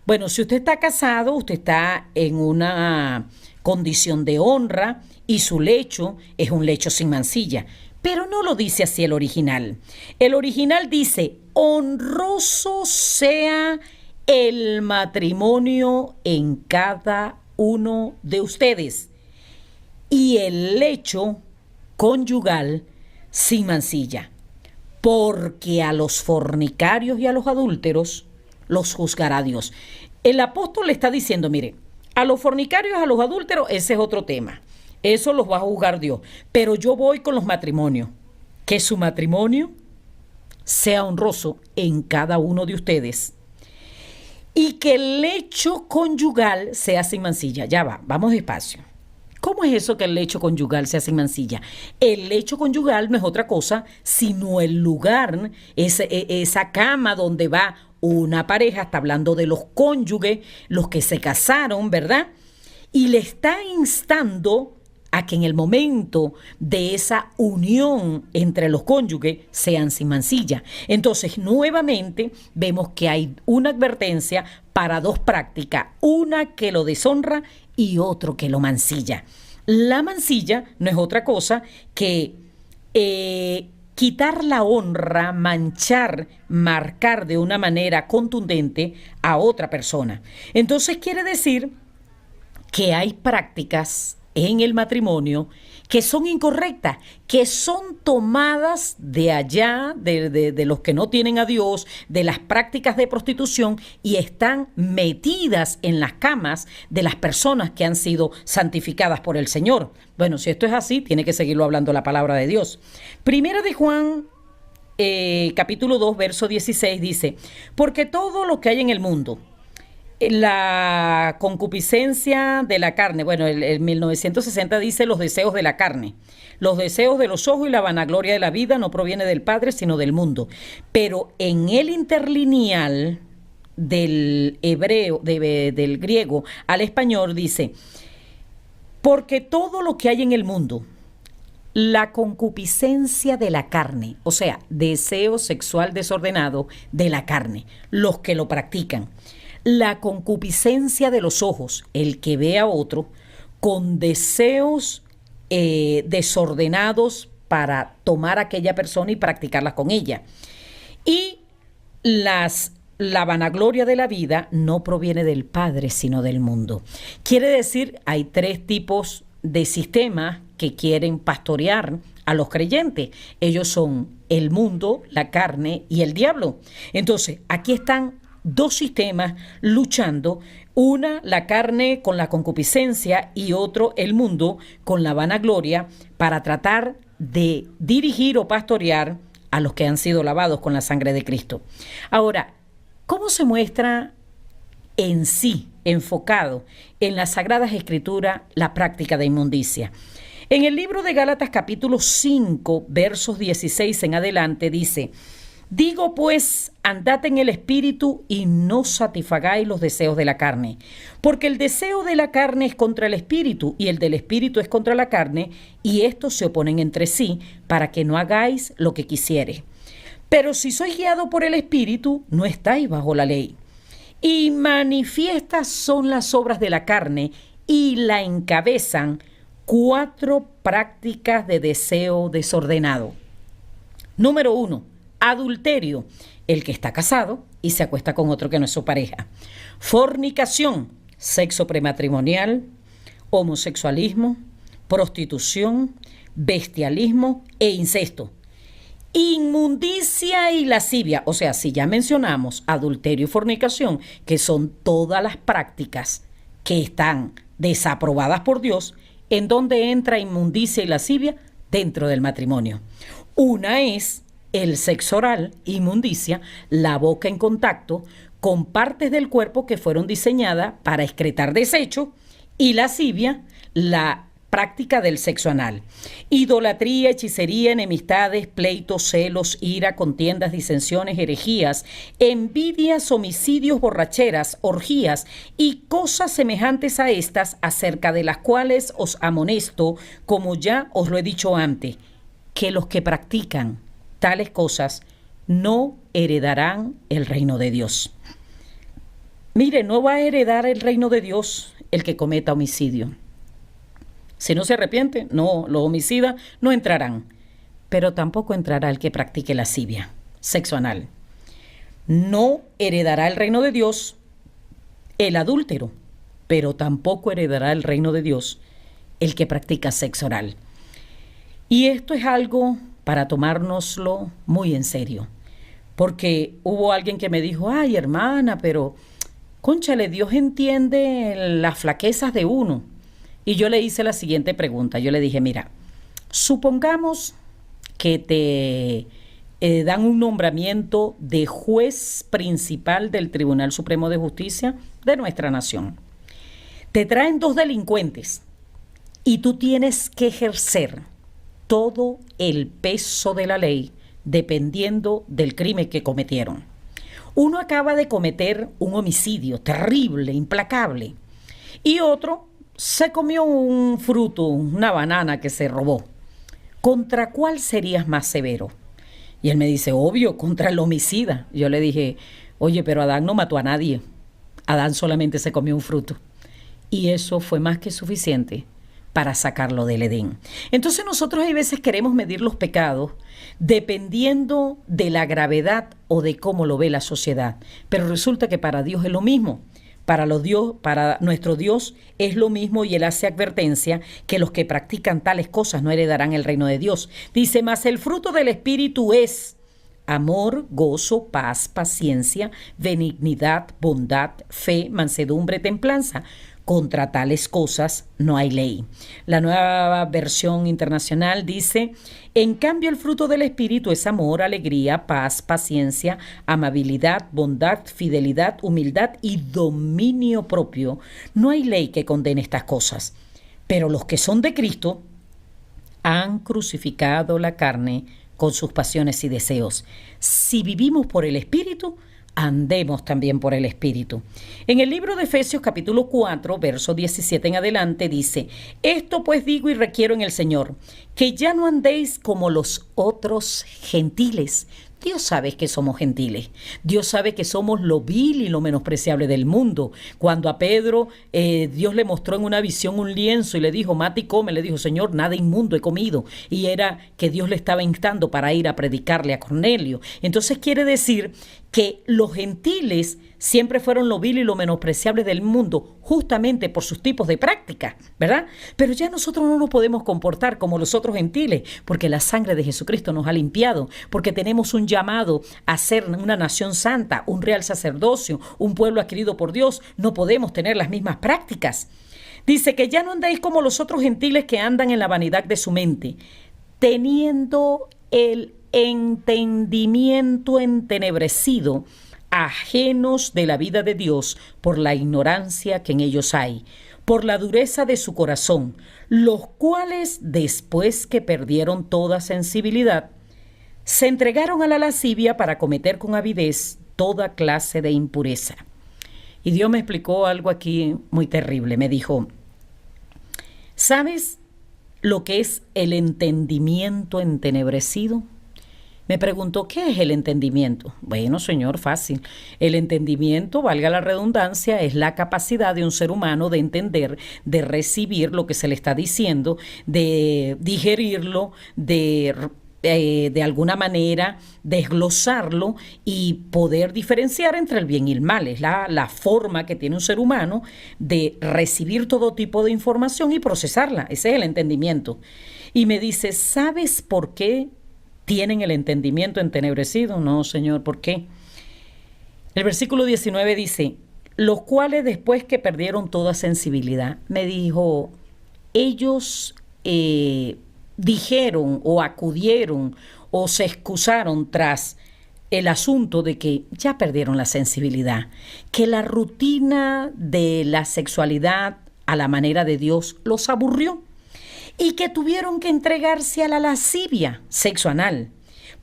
bueno, si usted está casado, usted está en una condición de honra y su lecho es un lecho sin mancilla. Pero no lo dice así el original. El original dice, honroso sea el matrimonio en cada uno de ustedes y el lecho conyugal sin mancilla, porque a los fornicarios y a los adúlteros los juzgará Dios. El apóstol le está diciendo, mire, a los fornicarios, a los adúlteros, ese es otro tema. Eso los va a juzgar Dios. Pero yo voy con los matrimonios. Que su matrimonio sea honroso en cada uno de ustedes. Y que el lecho conyugal sea sin mancilla. Ya va, vamos despacio. ¿Cómo es eso que el lecho conyugal sea sin mancilla? El lecho conyugal no es otra cosa sino el lugar, esa cama donde va una pareja, está hablando de los cónyuges, los que se casaron, ¿verdad? Y le está instando a que en el momento de esa unión entre los cónyuges sean sin mancilla. Entonces, nuevamente vemos que hay una advertencia para dos prácticas, una que lo deshonra y otro que lo mancilla. La mancilla no es otra cosa que quitar la honra, manchar, marcar de una manera contundente a otra persona. Entonces quiere decir que hay prácticas en el matrimonio que son incorrectas, que son tomadas de allá, de los que no tienen a Dios, de las prácticas de prostitución, y están metidas en las camas de las personas que han sido santificadas por el Señor. Bueno, si esto es así, tiene que seguirlo hablando la palabra de Dios. Primera de Juan, capítulo 2, verso 16, dice, porque todo lo que hay en el mundo, la concupiscencia de la carne, bueno, el 1960 dice los deseos de la carne, los deseos de los ojos y la vanagloria de la vida no proviene del Padre, sino del mundo. Pero en el interlineal del hebreo, del griego al español dice, porque todo lo que hay en el mundo, la concupiscencia de la carne, o sea, deseo sexual desordenado de la carne, los que lo practican, la concupiscencia de los ojos, el que ve a otro con deseos desordenados para tomar a aquella persona y practicarlas con ella. Y la vanagloria de la vida no proviene del Padre, sino del mundo. Quiere decir, hay tres tipos de sistemas que quieren pastorear a los creyentes. Ellos son el mundo, la carne y el diablo. Entonces, aquí están dos sistemas luchando, una la carne con la concupiscencia y otro el mundo con la vanagloria, para tratar de dirigir o pastorear a los que han sido lavados con la sangre de Cristo. Ahora, ¿cómo se muestra en sí, enfocado en las Sagradas Escrituras, la práctica de inmundicia? En el libro de Gálatas capítulo 5, versos 16 en adelante dice, digo pues, andad en el Espíritu y no satisfagáis los deseos de la carne, porque el deseo de la carne es contra el Espíritu y el del Espíritu es contra la carne, y estos se oponen entre sí para que no hagáis lo que quisieres. Pero si sois guiados por el Espíritu, no estáis bajo la ley. Y manifiestas son las obras de la carne y la encabezan 4 prácticas de deseo desordenado. Número 1. Adulterio, el que está casado y se acuesta con otro que no es su pareja. Fornicación, sexo prematrimonial, homosexualismo, prostitución, bestialismo e incesto. Inmundicia y lascivia, o sea, si ya mencionamos adulterio y fornicación, que son todas las prácticas que están desaprobadas por Dios, ¿en dónde entra inmundicia y lascivia? Dentro del matrimonio. Una es el sexo oral, inmundicia, la boca en contacto con partes del cuerpo que fueron diseñadas para excretar desecho, y lascivia, la práctica del sexo anal. Idolatría, hechicería, enemistades, pleitos, celos, ira, contiendas, disensiones, herejías, envidias, homicidios, borracheras, orgías y cosas semejantes a estas, acerca de las cuales os amonesto, como ya os lo he dicho antes, que los que practican tales cosas no heredarán el reino de Dios. Mire, no va a heredar el reino de Dios el que cometa homicidio. Si no se arrepiente, no, los homicidas no entrarán. Pero tampoco entrará el que practique lascivia, sexo anal. No heredará el reino de Dios el adúltero, pero tampoco heredará el reino de Dios el que practica sexo oral. Y esto es algo para tomárnoslo muy en serio, porque hubo alguien que me dijo, ay hermana, pero cónchale, Dios entiende las flaquezas de uno. Y yo le hice la siguiente pregunta, yo le dije, mira, supongamos que te dan un nombramiento de juez principal del Tribunal Supremo de Justicia de nuestra nación. Te traen dos delincuentes y tú tienes que ejercer todo el peso de la ley dependiendo del crimen que cometieron. Uno acaba de cometer un homicidio terrible, implacable, y otro se comió un fruto, una banana que se robó. ¿Contra cuál serías más severo? Y él me dice, obvio, contra el homicida. Yo le dije, oye, pero Adán no mató a nadie. Adán solamente se comió un fruto. Y eso fue más que suficiente para sacarlo del Edén. Entonces nosotros hay veces queremos medir los pecados dependiendo de la gravedad o de cómo lo ve la sociedad. Pero resulta que para Dios es lo mismo. Para nuestro Dios es lo mismo, y Él hace advertencia que los que practican tales cosas no heredarán el reino de Dios. Dice, mas el fruto del Espíritu es amor, gozo, paz, paciencia, benignidad, bondad, fe, mansedumbre, templanza. Contra tales cosas no hay ley. La Nueva Versión Internacional dice, en cambio el fruto del Espíritu es amor, alegría, paz, paciencia, amabilidad, bondad, fidelidad, humildad y dominio propio. No hay ley que condene estas cosas. Pero los que son de Cristo han crucificado la carne con sus pasiones y deseos. Si vivimos por el Espíritu, andemos también por el Espíritu. En el libro de Efesios capítulo 4, verso 17 en adelante dice, esto pues digo y requiero en el Señor, que ya no andéis como los otros gentiles. Dios sabe que somos gentiles. Dios sabe que somos lo vil y lo menospreciable del mundo. Cuando a Pedro Dios le mostró en una visión un lienzo y le dijo, mate y come, le dijo, Señor, nada inmundo he comido. Y era que Dios le estaba instando para ir a predicarle a Cornelio. Entonces quiere decir que los gentiles siempre fueron lo vil y lo menospreciable del mundo, justamente por sus tipos de prácticas, ¿verdad? Pero ya nosotros no nos podemos comportar como los otros gentiles, porque la sangre de Jesucristo nos ha limpiado, porque tenemos un llamado a ser una nación santa, un real sacerdocio, un pueblo adquirido por Dios. No podemos tener las mismas prácticas. Dice que ya no andéis como los otros gentiles que andan en la vanidad de su mente, teniendo el entendimiento entenebrecido, ajenos de la vida de Dios por la ignorancia que en ellos hay, por la dureza de su corazón, los cuales, después que perdieron toda sensibilidad, se entregaron a la lascivia para cometer con avidez toda clase de impureza. Y Dios me explicó algo aquí muy terrible. Me dijo, ¿sabes lo que es el entendimiento entenebrecido? Me preguntó, ¿qué es el entendimiento? Bueno, Señor, fácil. El entendimiento, valga la redundancia, es la capacidad de un ser humano de entender, de recibir lo que se le está diciendo, de digerirlo, de alguna manera desglosarlo y poder diferenciar entre el bien y el mal. Es la forma que tiene un ser humano de recibir todo tipo de información y procesarla. Ese es el entendimiento. Y me dice, ¿sabes por qué tienen el entendimiento entenebrecido? No, Señor, ¿por qué? El versículo 19 dice, los cuales después que perdieron toda sensibilidad, me dijo, ellos dijeron o acudieron o se excusaron tras el asunto de que ya perdieron la sensibilidad, que la rutina de la sexualidad a la manera de Dios los aburrió y que tuvieron que entregarse a la lascivia, sexo anal,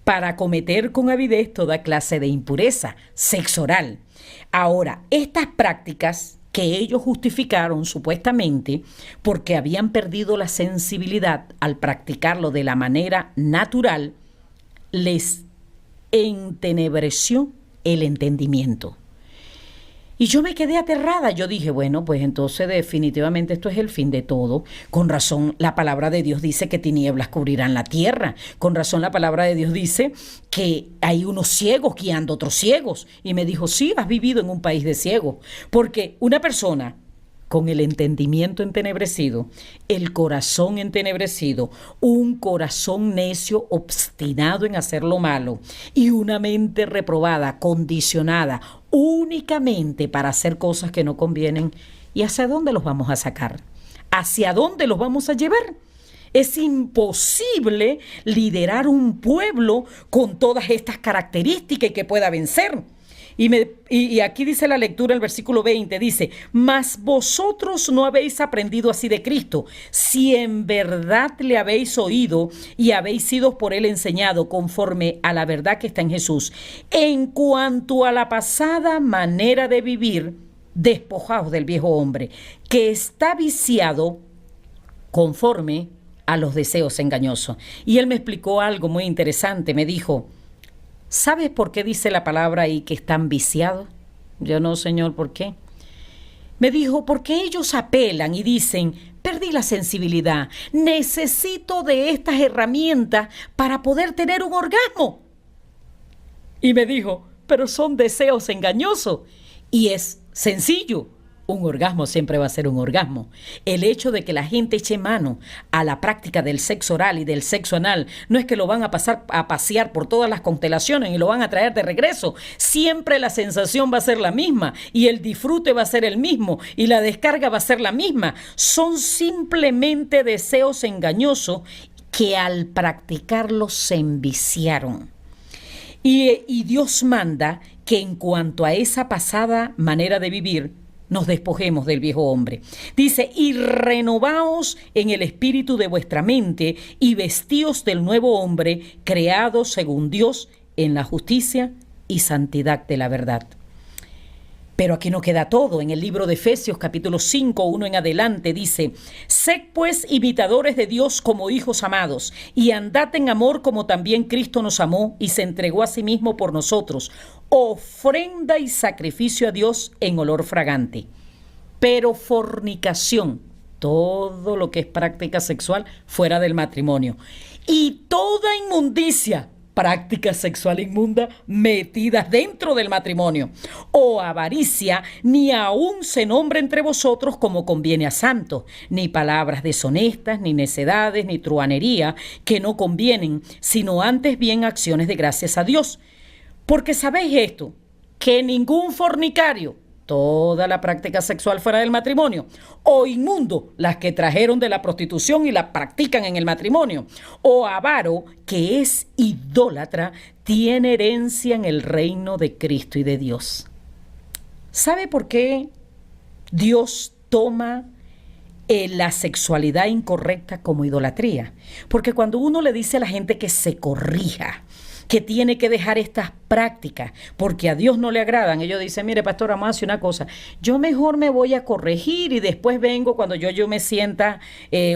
para cometer con avidez toda clase de impureza, sexo oral. Ahora, estas prácticas que ellos justificaron supuestamente porque habían perdido la sensibilidad al practicarlo de la manera natural, les entenebreció el entendimiento. Y yo me quedé aterrada. Yo dije, bueno, pues entonces definitivamente esto es el fin de todo. Con razón la palabra de Dios dice que tinieblas cubrirán la tierra. Con razón la palabra de Dios dice que hay unos ciegos guiando a otros ciegos. Y me dijo, sí, has vivido en un país de ciegos. Porque una persona con el entendimiento entenebrecido, el corazón entenebrecido, un corazón necio, obstinado en hacer lo malo y una mente reprobada, condicionada únicamente para hacer cosas que no convienen. ¿Y hacia dónde los vamos a sacar? ¿Hacia dónde los vamos a llevar? Es imposible liderar un pueblo con todas estas características y que pueda vencer. Y aquí dice la lectura, el versículo 20, dice: mas vosotros no habéis aprendido así de Cristo, si en verdad le habéis oído y habéis sido por él enseñado conforme a la verdad que está en Jesús. En cuanto a la pasada manera de vivir, despojaos del viejo hombre, que está viciado conforme a los deseos engañosos. Y él me explicó algo muy interesante, me dijo: ¿sabes por qué dice la palabra ahí que están viciados? Yo no, Señor, ¿por qué? Me dijo, porque ellos apelan y dicen: perdí la sensibilidad, necesito de estas herramientas para poder tener un orgasmo. Y me dijo, pero son deseos engañosos. Y es sencillo. Un orgasmo siempre va a ser un orgasmo. El hecho de que la gente eche mano a la práctica del sexo oral y del sexo anal no es que lo van a pasar a pasear por todas las constelaciones y lo van a traer de regreso. Siempre la sensación va a ser la misma y el disfrute va a ser el mismo y la descarga va a ser la misma. Son simplemente deseos engañosos que al practicarlos se enviciaron. Y Dios manda que en cuanto a esa pasada manera de vivir, nos despojemos del viejo hombre. Dice: y renovaos en el espíritu de vuestra mente y vestíos del nuevo hombre, creado según Dios en la justicia y santidad de la verdad. Pero aquí no queda todo. En el libro de Efesios capítulo 5, 1 en adelante dice: sed pues imitadores de Dios como hijos amados, y andad en amor como también Cristo nos amó y se entregó a sí mismo por nosotros, ofrenda y sacrificio a Dios en olor fragante. Pero fornicación, todo lo que es práctica sexual fuera del matrimonio, y toda inmundicia, práctica sexual inmunda metidas dentro del matrimonio, o avaricia, ni aun se nombre entre vosotros como conviene a santos, ni palabras deshonestas, ni necedades, ni truhanería, que no convienen, sino antes bien acciones de gracias a Dios. Porque sabéis esto, que ningún fornicario, toda la práctica sexual fuera del matrimonio, o inmundo, las que trajeron de la prostitución y la practican en el matrimonio, o avaro, que es idólatra, tiene herencia en el reino de Cristo y de Dios. ¿Sabe por qué Dios toma la sexualidad incorrecta como idolatría? Porque cuando uno le dice a la gente que se corrija, que tiene que dejar estas prácticas porque a Dios no le agradan, ellos dicen: mire, pastor, vamos a hacer una cosa, yo mejor me voy a corregir y después vengo cuando yo me sienta,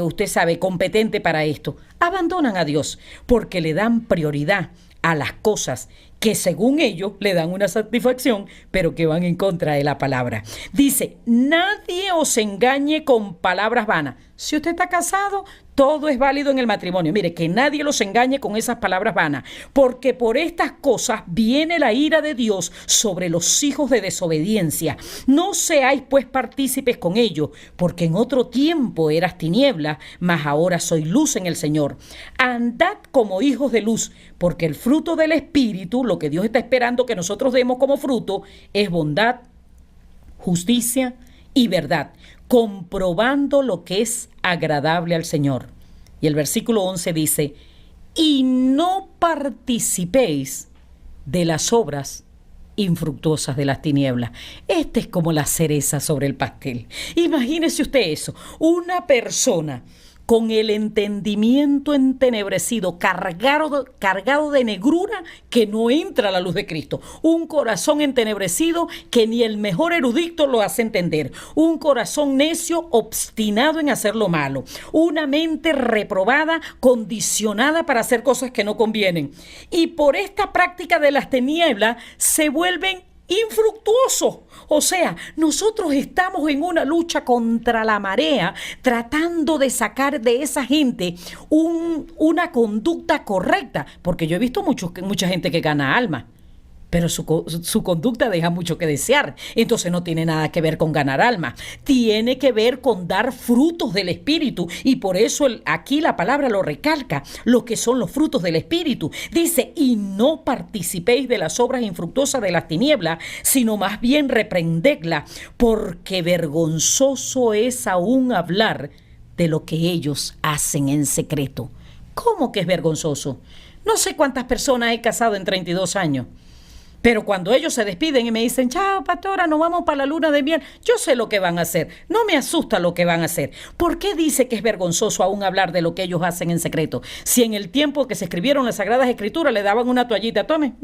usted sabe, competente para esto. Abandonan a Dios porque le dan prioridad a las cosas que según ellos le dan una satisfacción, pero que van en contra de la palabra. Dice: nadie os engañe con palabras vanas. Si usted está casado, todo es válido en el matrimonio. Mire, que nadie los engañe con esas palabras vanas, porque por estas cosas viene la ira de Dios sobre los hijos de desobediencia. No seáis pues partícipes con ellos, porque en otro tiempo eras tinieblas, mas ahora soy luz en el Señor. Andad como hijos de luz, porque el fruto del Espíritu, lo que Dios está esperando que nosotros demos como fruto, es bondad, justicia y verdad, comprobando lo que es agradable al Señor. Y el versículo 11 dice: y no participéis de las obras infructuosas de las tinieblas. Esta es como la cereza sobre el pastel. Imagínese usted eso, una persona con el entendimiento entenebrecido, cargado de negrura, que no entra a la luz de Cristo. Un corazón entenebrecido que ni el mejor erudito lo hace entender. Un corazón necio, obstinado en hacer lo malo. Una mente reprobada, condicionada para hacer cosas que no convienen. Y por esta práctica de las tinieblas se vuelven infructuoso. O sea, nosotros estamos en una lucha contra la marea, tratando de sacar de esa gente una conducta correcta, porque yo he visto mucha gente que gana alma, pero su conducta deja mucho que desear. Entonces no tiene nada que ver con ganar alma. Tiene que ver con dar frutos del Espíritu. Y por eso aquí la palabra lo recalca, lo que son los frutos del Espíritu. Dice, y no participéis de las obras infructuosas de las tinieblas, sino más bien reprendedla, porque vergonzoso es aún hablar de lo que ellos hacen en secreto. ¿Cómo que es vergonzoso? No sé cuántas personas he casado en 32 años. Pero cuando ellos se despiden y me dicen, chao, pastora, nos vamos para la luna de miel, yo sé lo que van a hacer. No me asusta lo que van a hacer. ¿Por qué dice que es vergonzoso aún hablar de lo que ellos hacen en secreto? Si en el tiempo que se escribieron las Sagradas Escrituras le daban una toallita, tome,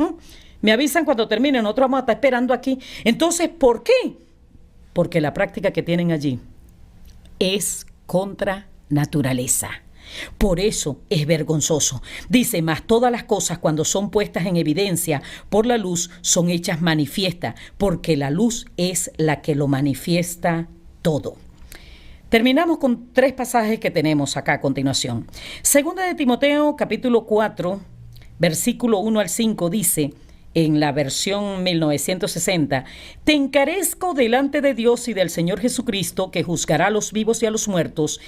me avisan cuando terminen, nosotros vamos a estar esperando aquí. Entonces, ¿por qué? Porque la práctica que tienen allí es contra naturaleza. Por eso es vergonzoso. Dice, mas todas las cosas cuando son puestas en evidencia por la luz son hechas manifiestas, porque la luz es la que lo manifiesta todo. Terminamos con 3 pasajes que tenemos acá a continuación. Segunda de Timoteo, capítulo 4, versículo 1 al 5 dice, en la versión 1960, te encarezco delante de Dios y del Señor Jesucristo, que juzgará a los vivos y a los muertos,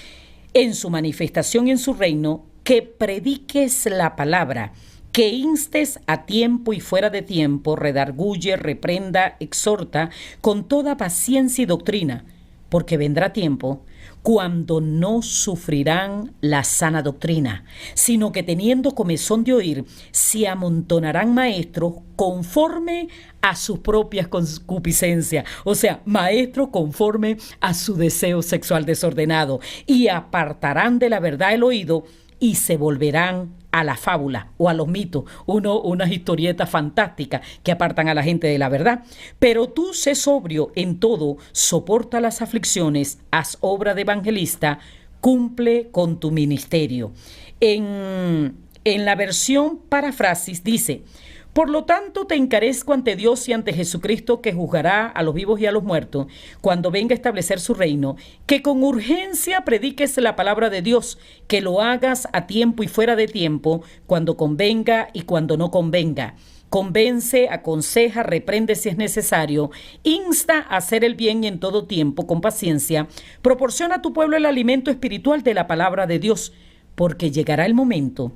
en su manifestación y en su reino, que prediques la palabra, que instes a tiempo y fuera de tiempo, redarguye, reprenda, exhorta, con toda paciencia y doctrina, porque vendrá tiempo cuando no sufrirán la sana doctrina, sino que teniendo comezón de oír, se amontonarán maestros conforme a sus propias concupiscencias, o sea, maestros conforme a su deseo sexual desordenado, y apartarán de la verdad el oído y se volverán a la fábula o a los mitos, unas historietas fantásticas que apartan a la gente de la verdad. Pero tú sé sobrio en todo, soporta las aflicciones, haz obra de evangelista, cumple con tu ministerio. En la versión paráfrasis dice, por lo tanto, te encarezco ante Dios y ante Jesucristo, que juzgará a los vivos y a los muertos, cuando venga a establecer su reino, que con urgencia prediques la palabra de Dios, que lo hagas a tiempo y fuera de tiempo, cuando convenga y cuando no convenga. Convence, aconseja, reprende si es necesario, insta a hacer el bien y en todo tiempo, con paciencia, proporciona a tu pueblo el alimento espiritual de la palabra de Dios, porque llegará el momento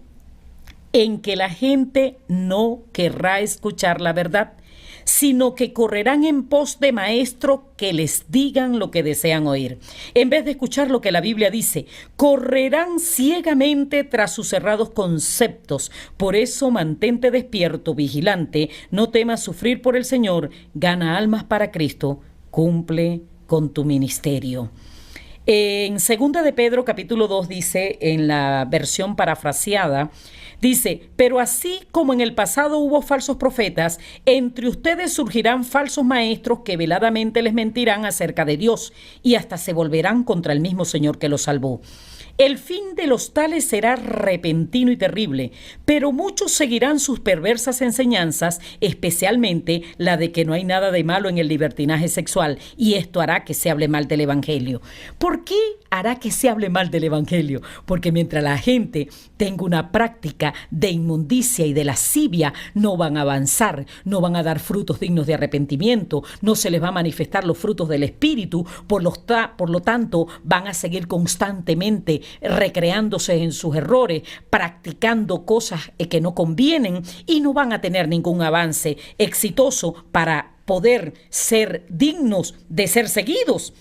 en que la gente no querrá escuchar la verdad, sino que correrán en pos de maestros que les digan lo que desean oír. En vez de escuchar lo que la Biblia dice, correrán ciegamente tras sus cerrados conceptos. Por eso mantente despierto, vigilante, no temas sufrir por el Señor, gana almas para Cristo, cumple con tu ministerio. En 2 de Pedro capítulo 2 dice, en la versión parafraseada, dice, pero así como en el pasado hubo falsos profetas, entre ustedes surgirán falsos maestros que veladamente les mentirán acerca de Dios y hasta se volverán contra el mismo Señor que los salvó. El fin de los tales será repentino y terrible, pero muchos seguirán sus perversas enseñanzas, especialmente la de que no hay nada de malo en el libertinaje sexual, y esto hará que se hable mal del Evangelio. ¿Por qué hará que se hable mal del Evangelio? Porque mientras la gente tenga una práctica de inmundicia y de lascivia, no van a avanzar, no van a dar frutos dignos de arrepentimiento, no se les va a manifestar los frutos del Espíritu, por lo tanto van a seguir constantemente recreándose en sus errores, practicando cosas que no convienen y no van a tener ningún avance exitoso para poder ser dignos de ser seguidos.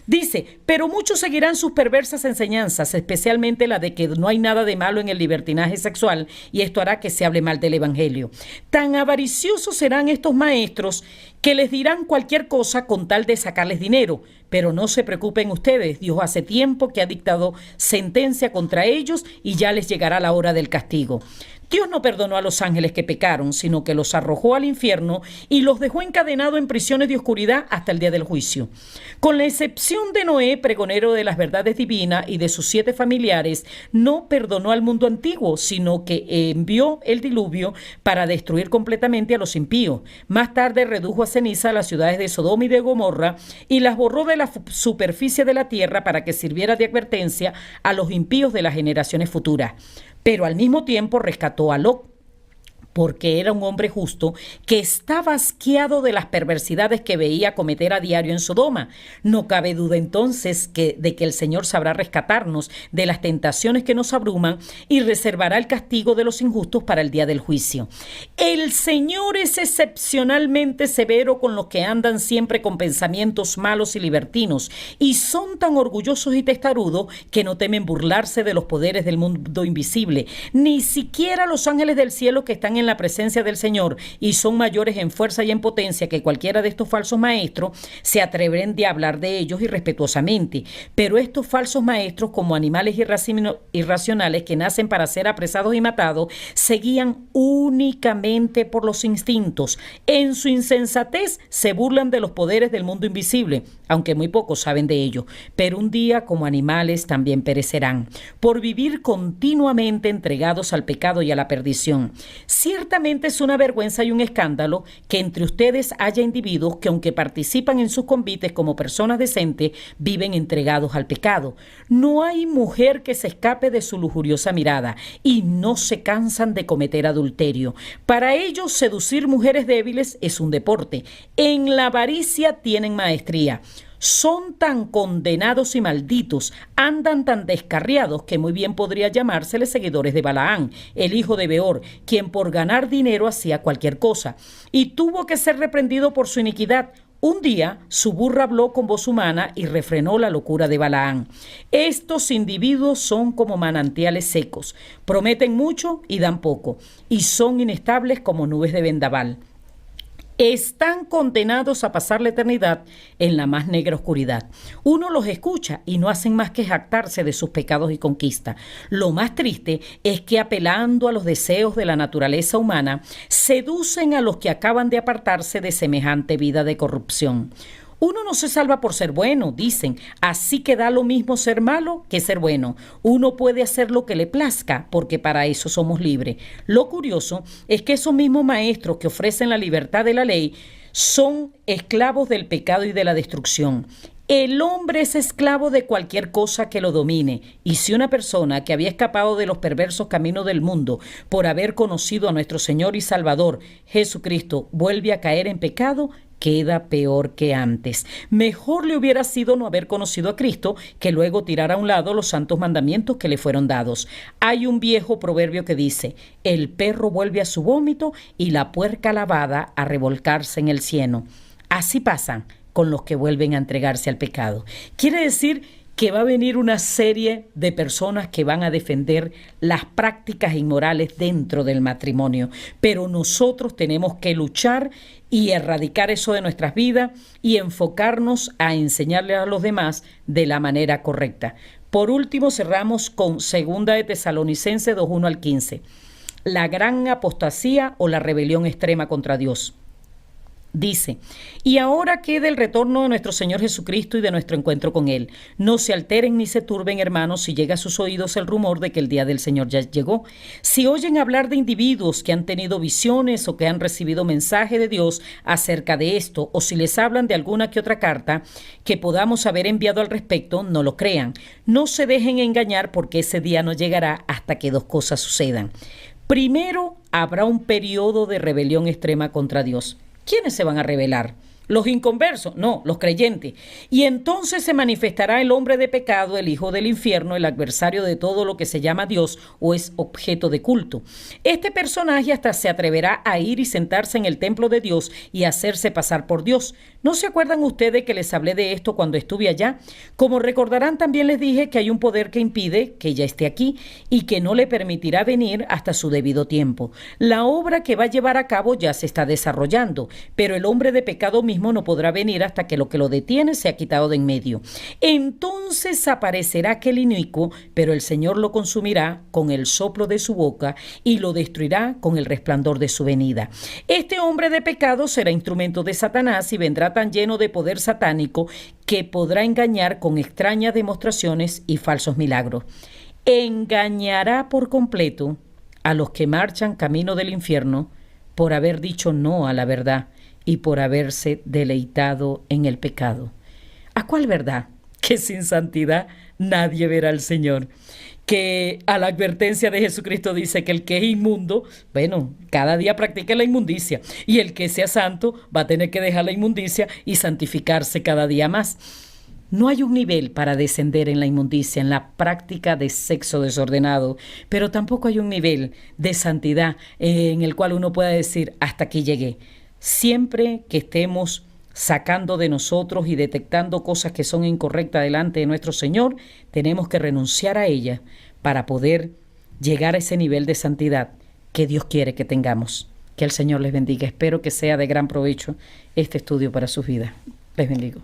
Dice, pero muchos seguirán sus perversas enseñanzas, especialmente la de que no hay nada de malo en el libertinaje sexual, y esto hará que se hable mal del Evangelio. Tan avariciosos serán estos maestros que les dirán cualquier cosa con tal de sacarles dinero. Pero no se preocupen ustedes, Dios hace tiempo que ha dictado sentencia contra ellos y ya les llegará la hora del castigo. Dios no perdonó a los ángeles que pecaron, sino que los arrojó al infierno y los dejó encadenados en prisiones de oscuridad hasta el día del juicio. Con la excepción de Noé, pregonero de las verdades divinas, y de sus 7 familiares, no perdonó al mundo antiguo, sino que envió el diluvio para destruir completamente a los impíos. Más tarde redujo a ceniza las ciudades de Sodoma y de Gomorra y las borró de la superficie de la tierra para que sirviera de advertencia a los impíos de las generaciones futuras. Pero al mismo tiempo rescató a Lot, porque era un hombre justo que estaba asqueado de las perversidades que veía cometer a diario en Sodoma. No cabe duda entonces de que el Señor sabrá rescatarnos de las tentaciones que nos abruman y reservará el castigo de los injustos para el día del juicio. El Señor es excepcionalmente severo con los que andan siempre con pensamientos malos y libertinos y son tan orgullosos y testarudos que no temen burlarse de los poderes del mundo invisible. Ni siquiera los ángeles del cielo, que están en la presencia del Señor y son mayores en fuerza y en potencia que cualquiera de estos falsos maestros, se atreven a hablar de ellos irrespetuosamente. Pero estos falsos maestros, como animales irracionales que nacen para ser apresados y matados, se guían únicamente por los instintos. En su insensatez se burlan de los poderes del mundo invisible, aunque muy pocos saben de ello. Pero un día, como animales, también perecerán, por vivir continuamente entregados al pecado y a la perdición. Ciertamente es una vergüenza y un escándalo que entre ustedes haya individuos que, aunque participan en sus convites como personas decentes, viven entregados al pecado. No hay mujer que se escape de su lujuriosa mirada y no se cansan de cometer adulterio. Para ellos, seducir mujeres débiles es un deporte. En la avaricia tienen maestría. Son tan condenados y malditos, andan tan descarriados que muy bien podría llamárseles seguidores de Balaán, el hijo de Beor, quien por ganar dinero hacía cualquier cosa, y tuvo que ser reprendido por su iniquidad. Un día su burra habló con voz humana y refrenó la locura de Balaán. Estos individuos son como manantiales secos, prometen mucho y dan poco, y son inestables como nubes de vendaval. Están condenados a pasar la eternidad en la más negra oscuridad. Uno los escucha y no hacen más que jactarse de sus pecados y conquistas. Lo más triste es que, apelando a los deseos de la naturaleza humana, seducen a los que acaban de apartarse de semejante vida de corrupción. Uno no se salva por ser bueno, dicen, así que da lo mismo ser malo que ser bueno. Uno puede hacer lo que le plazca, porque para eso somos libres. Lo curioso es que esos mismos maestros que ofrecen la libertad de la ley son esclavos del pecado y de la destrucción. El hombre es esclavo de cualquier cosa que lo domine, y si una persona que había escapado de los perversos caminos del mundo por haber conocido a nuestro Señor y Salvador Jesucristo vuelve a caer en pecado, queda peor que antes. Mejor le hubiera sido no haber conocido a Cristo que luego tirar a un lado los santos mandamientos que le fueron dados. Hay un viejo proverbio que dice: el perro vuelve a su vómito y la puerca lavada a revolcarse en el cieno. Así pasan con los que vuelven a entregarse al pecado. Quiere decir que va a venir una serie de personas que van a defender las prácticas inmorales dentro del matrimonio, pero nosotros tenemos que luchar y erradicar eso de nuestras vidas y enfocarnos a enseñarle a los demás de la manera correcta. Por último, cerramos con 2 de Tesalonicenses 2:1 al 15. La gran apostasía o la rebelión extrema contra Dios. Dice: y ahora queda el retorno de nuestro Señor Jesucristo y de nuestro encuentro con Él. No se alteren ni se turben, hermanos, si llega a sus oídos el rumor de que el día del Señor ya llegó. Si oyen hablar de individuos que han tenido visiones o que han recibido mensaje de Dios acerca de esto, o si les hablan de alguna que otra carta que podamos haber enviado al respecto, no lo crean. No se dejen engañar, porque ese día no llegará hasta que dos cosas sucedan. Primero, habrá un periodo de rebelión extrema contra Dios. ¿Quiénes se van a rebelar? ¿Los inconversos? No, los creyentes. Y entonces se manifestará el hombre de pecado, el hijo del infierno, el adversario de todo lo que se llama Dios o es objeto de culto. Este personaje hasta se atreverá a ir y sentarse en el templo de Dios y hacerse pasar por Dios. ¿No se acuerdan ustedes que les hablé de esto cuando estuve allá? Como recordarán, también les dije que hay un poder que impide que ella esté aquí y que no le permitirá venir hasta su debido tiempo. La obra que va a llevar a cabo ya se está desarrollando, pero el hombre de pecado mismo no podrá venir hasta que lo que lo detiene se ha quitado de en medio. Entonces aparecerá aquel inicuo, pero el Señor lo consumirá con el soplo de su boca y lo destruirá con el resplandor de su venida. Este hombre de pecado será instrumento de Satanás y vendrá tan lleno de poder satánico que podrá engañar con extrañas demostraciones y falsos milagros. Engañará por completo a los que marchan camino del infierno por haber dicho no a la verdad y por haberse deleitado en el pecado. ¿A cuál verdad? Que sin santidad nadie verá al Señor. que a la advertencia de Jesucristo dice que el que es inmundo, bueno, cada día practique la inmundicia, y el que sea santo va a tener que dejar la inmundicia y santificarse cada día más. No hay un nivel para descender en la inmundicia, en la práctica de sexo desordenado, pero tampoco hay un nivel de santidad en el cual uno pueda decir, hasta aquí llegué. Siempre que estemos sacando de nosotros y detectando cosas que son incorrectas delante de nuestro Señor, tenemos que renunciar a ellas para poder llegar a ese nivel de santidad que Dios quiere que tengamos. Que el Señor les bendiga. Espero que sea de gran provecho este estudio para sus vidas. Les bendigo.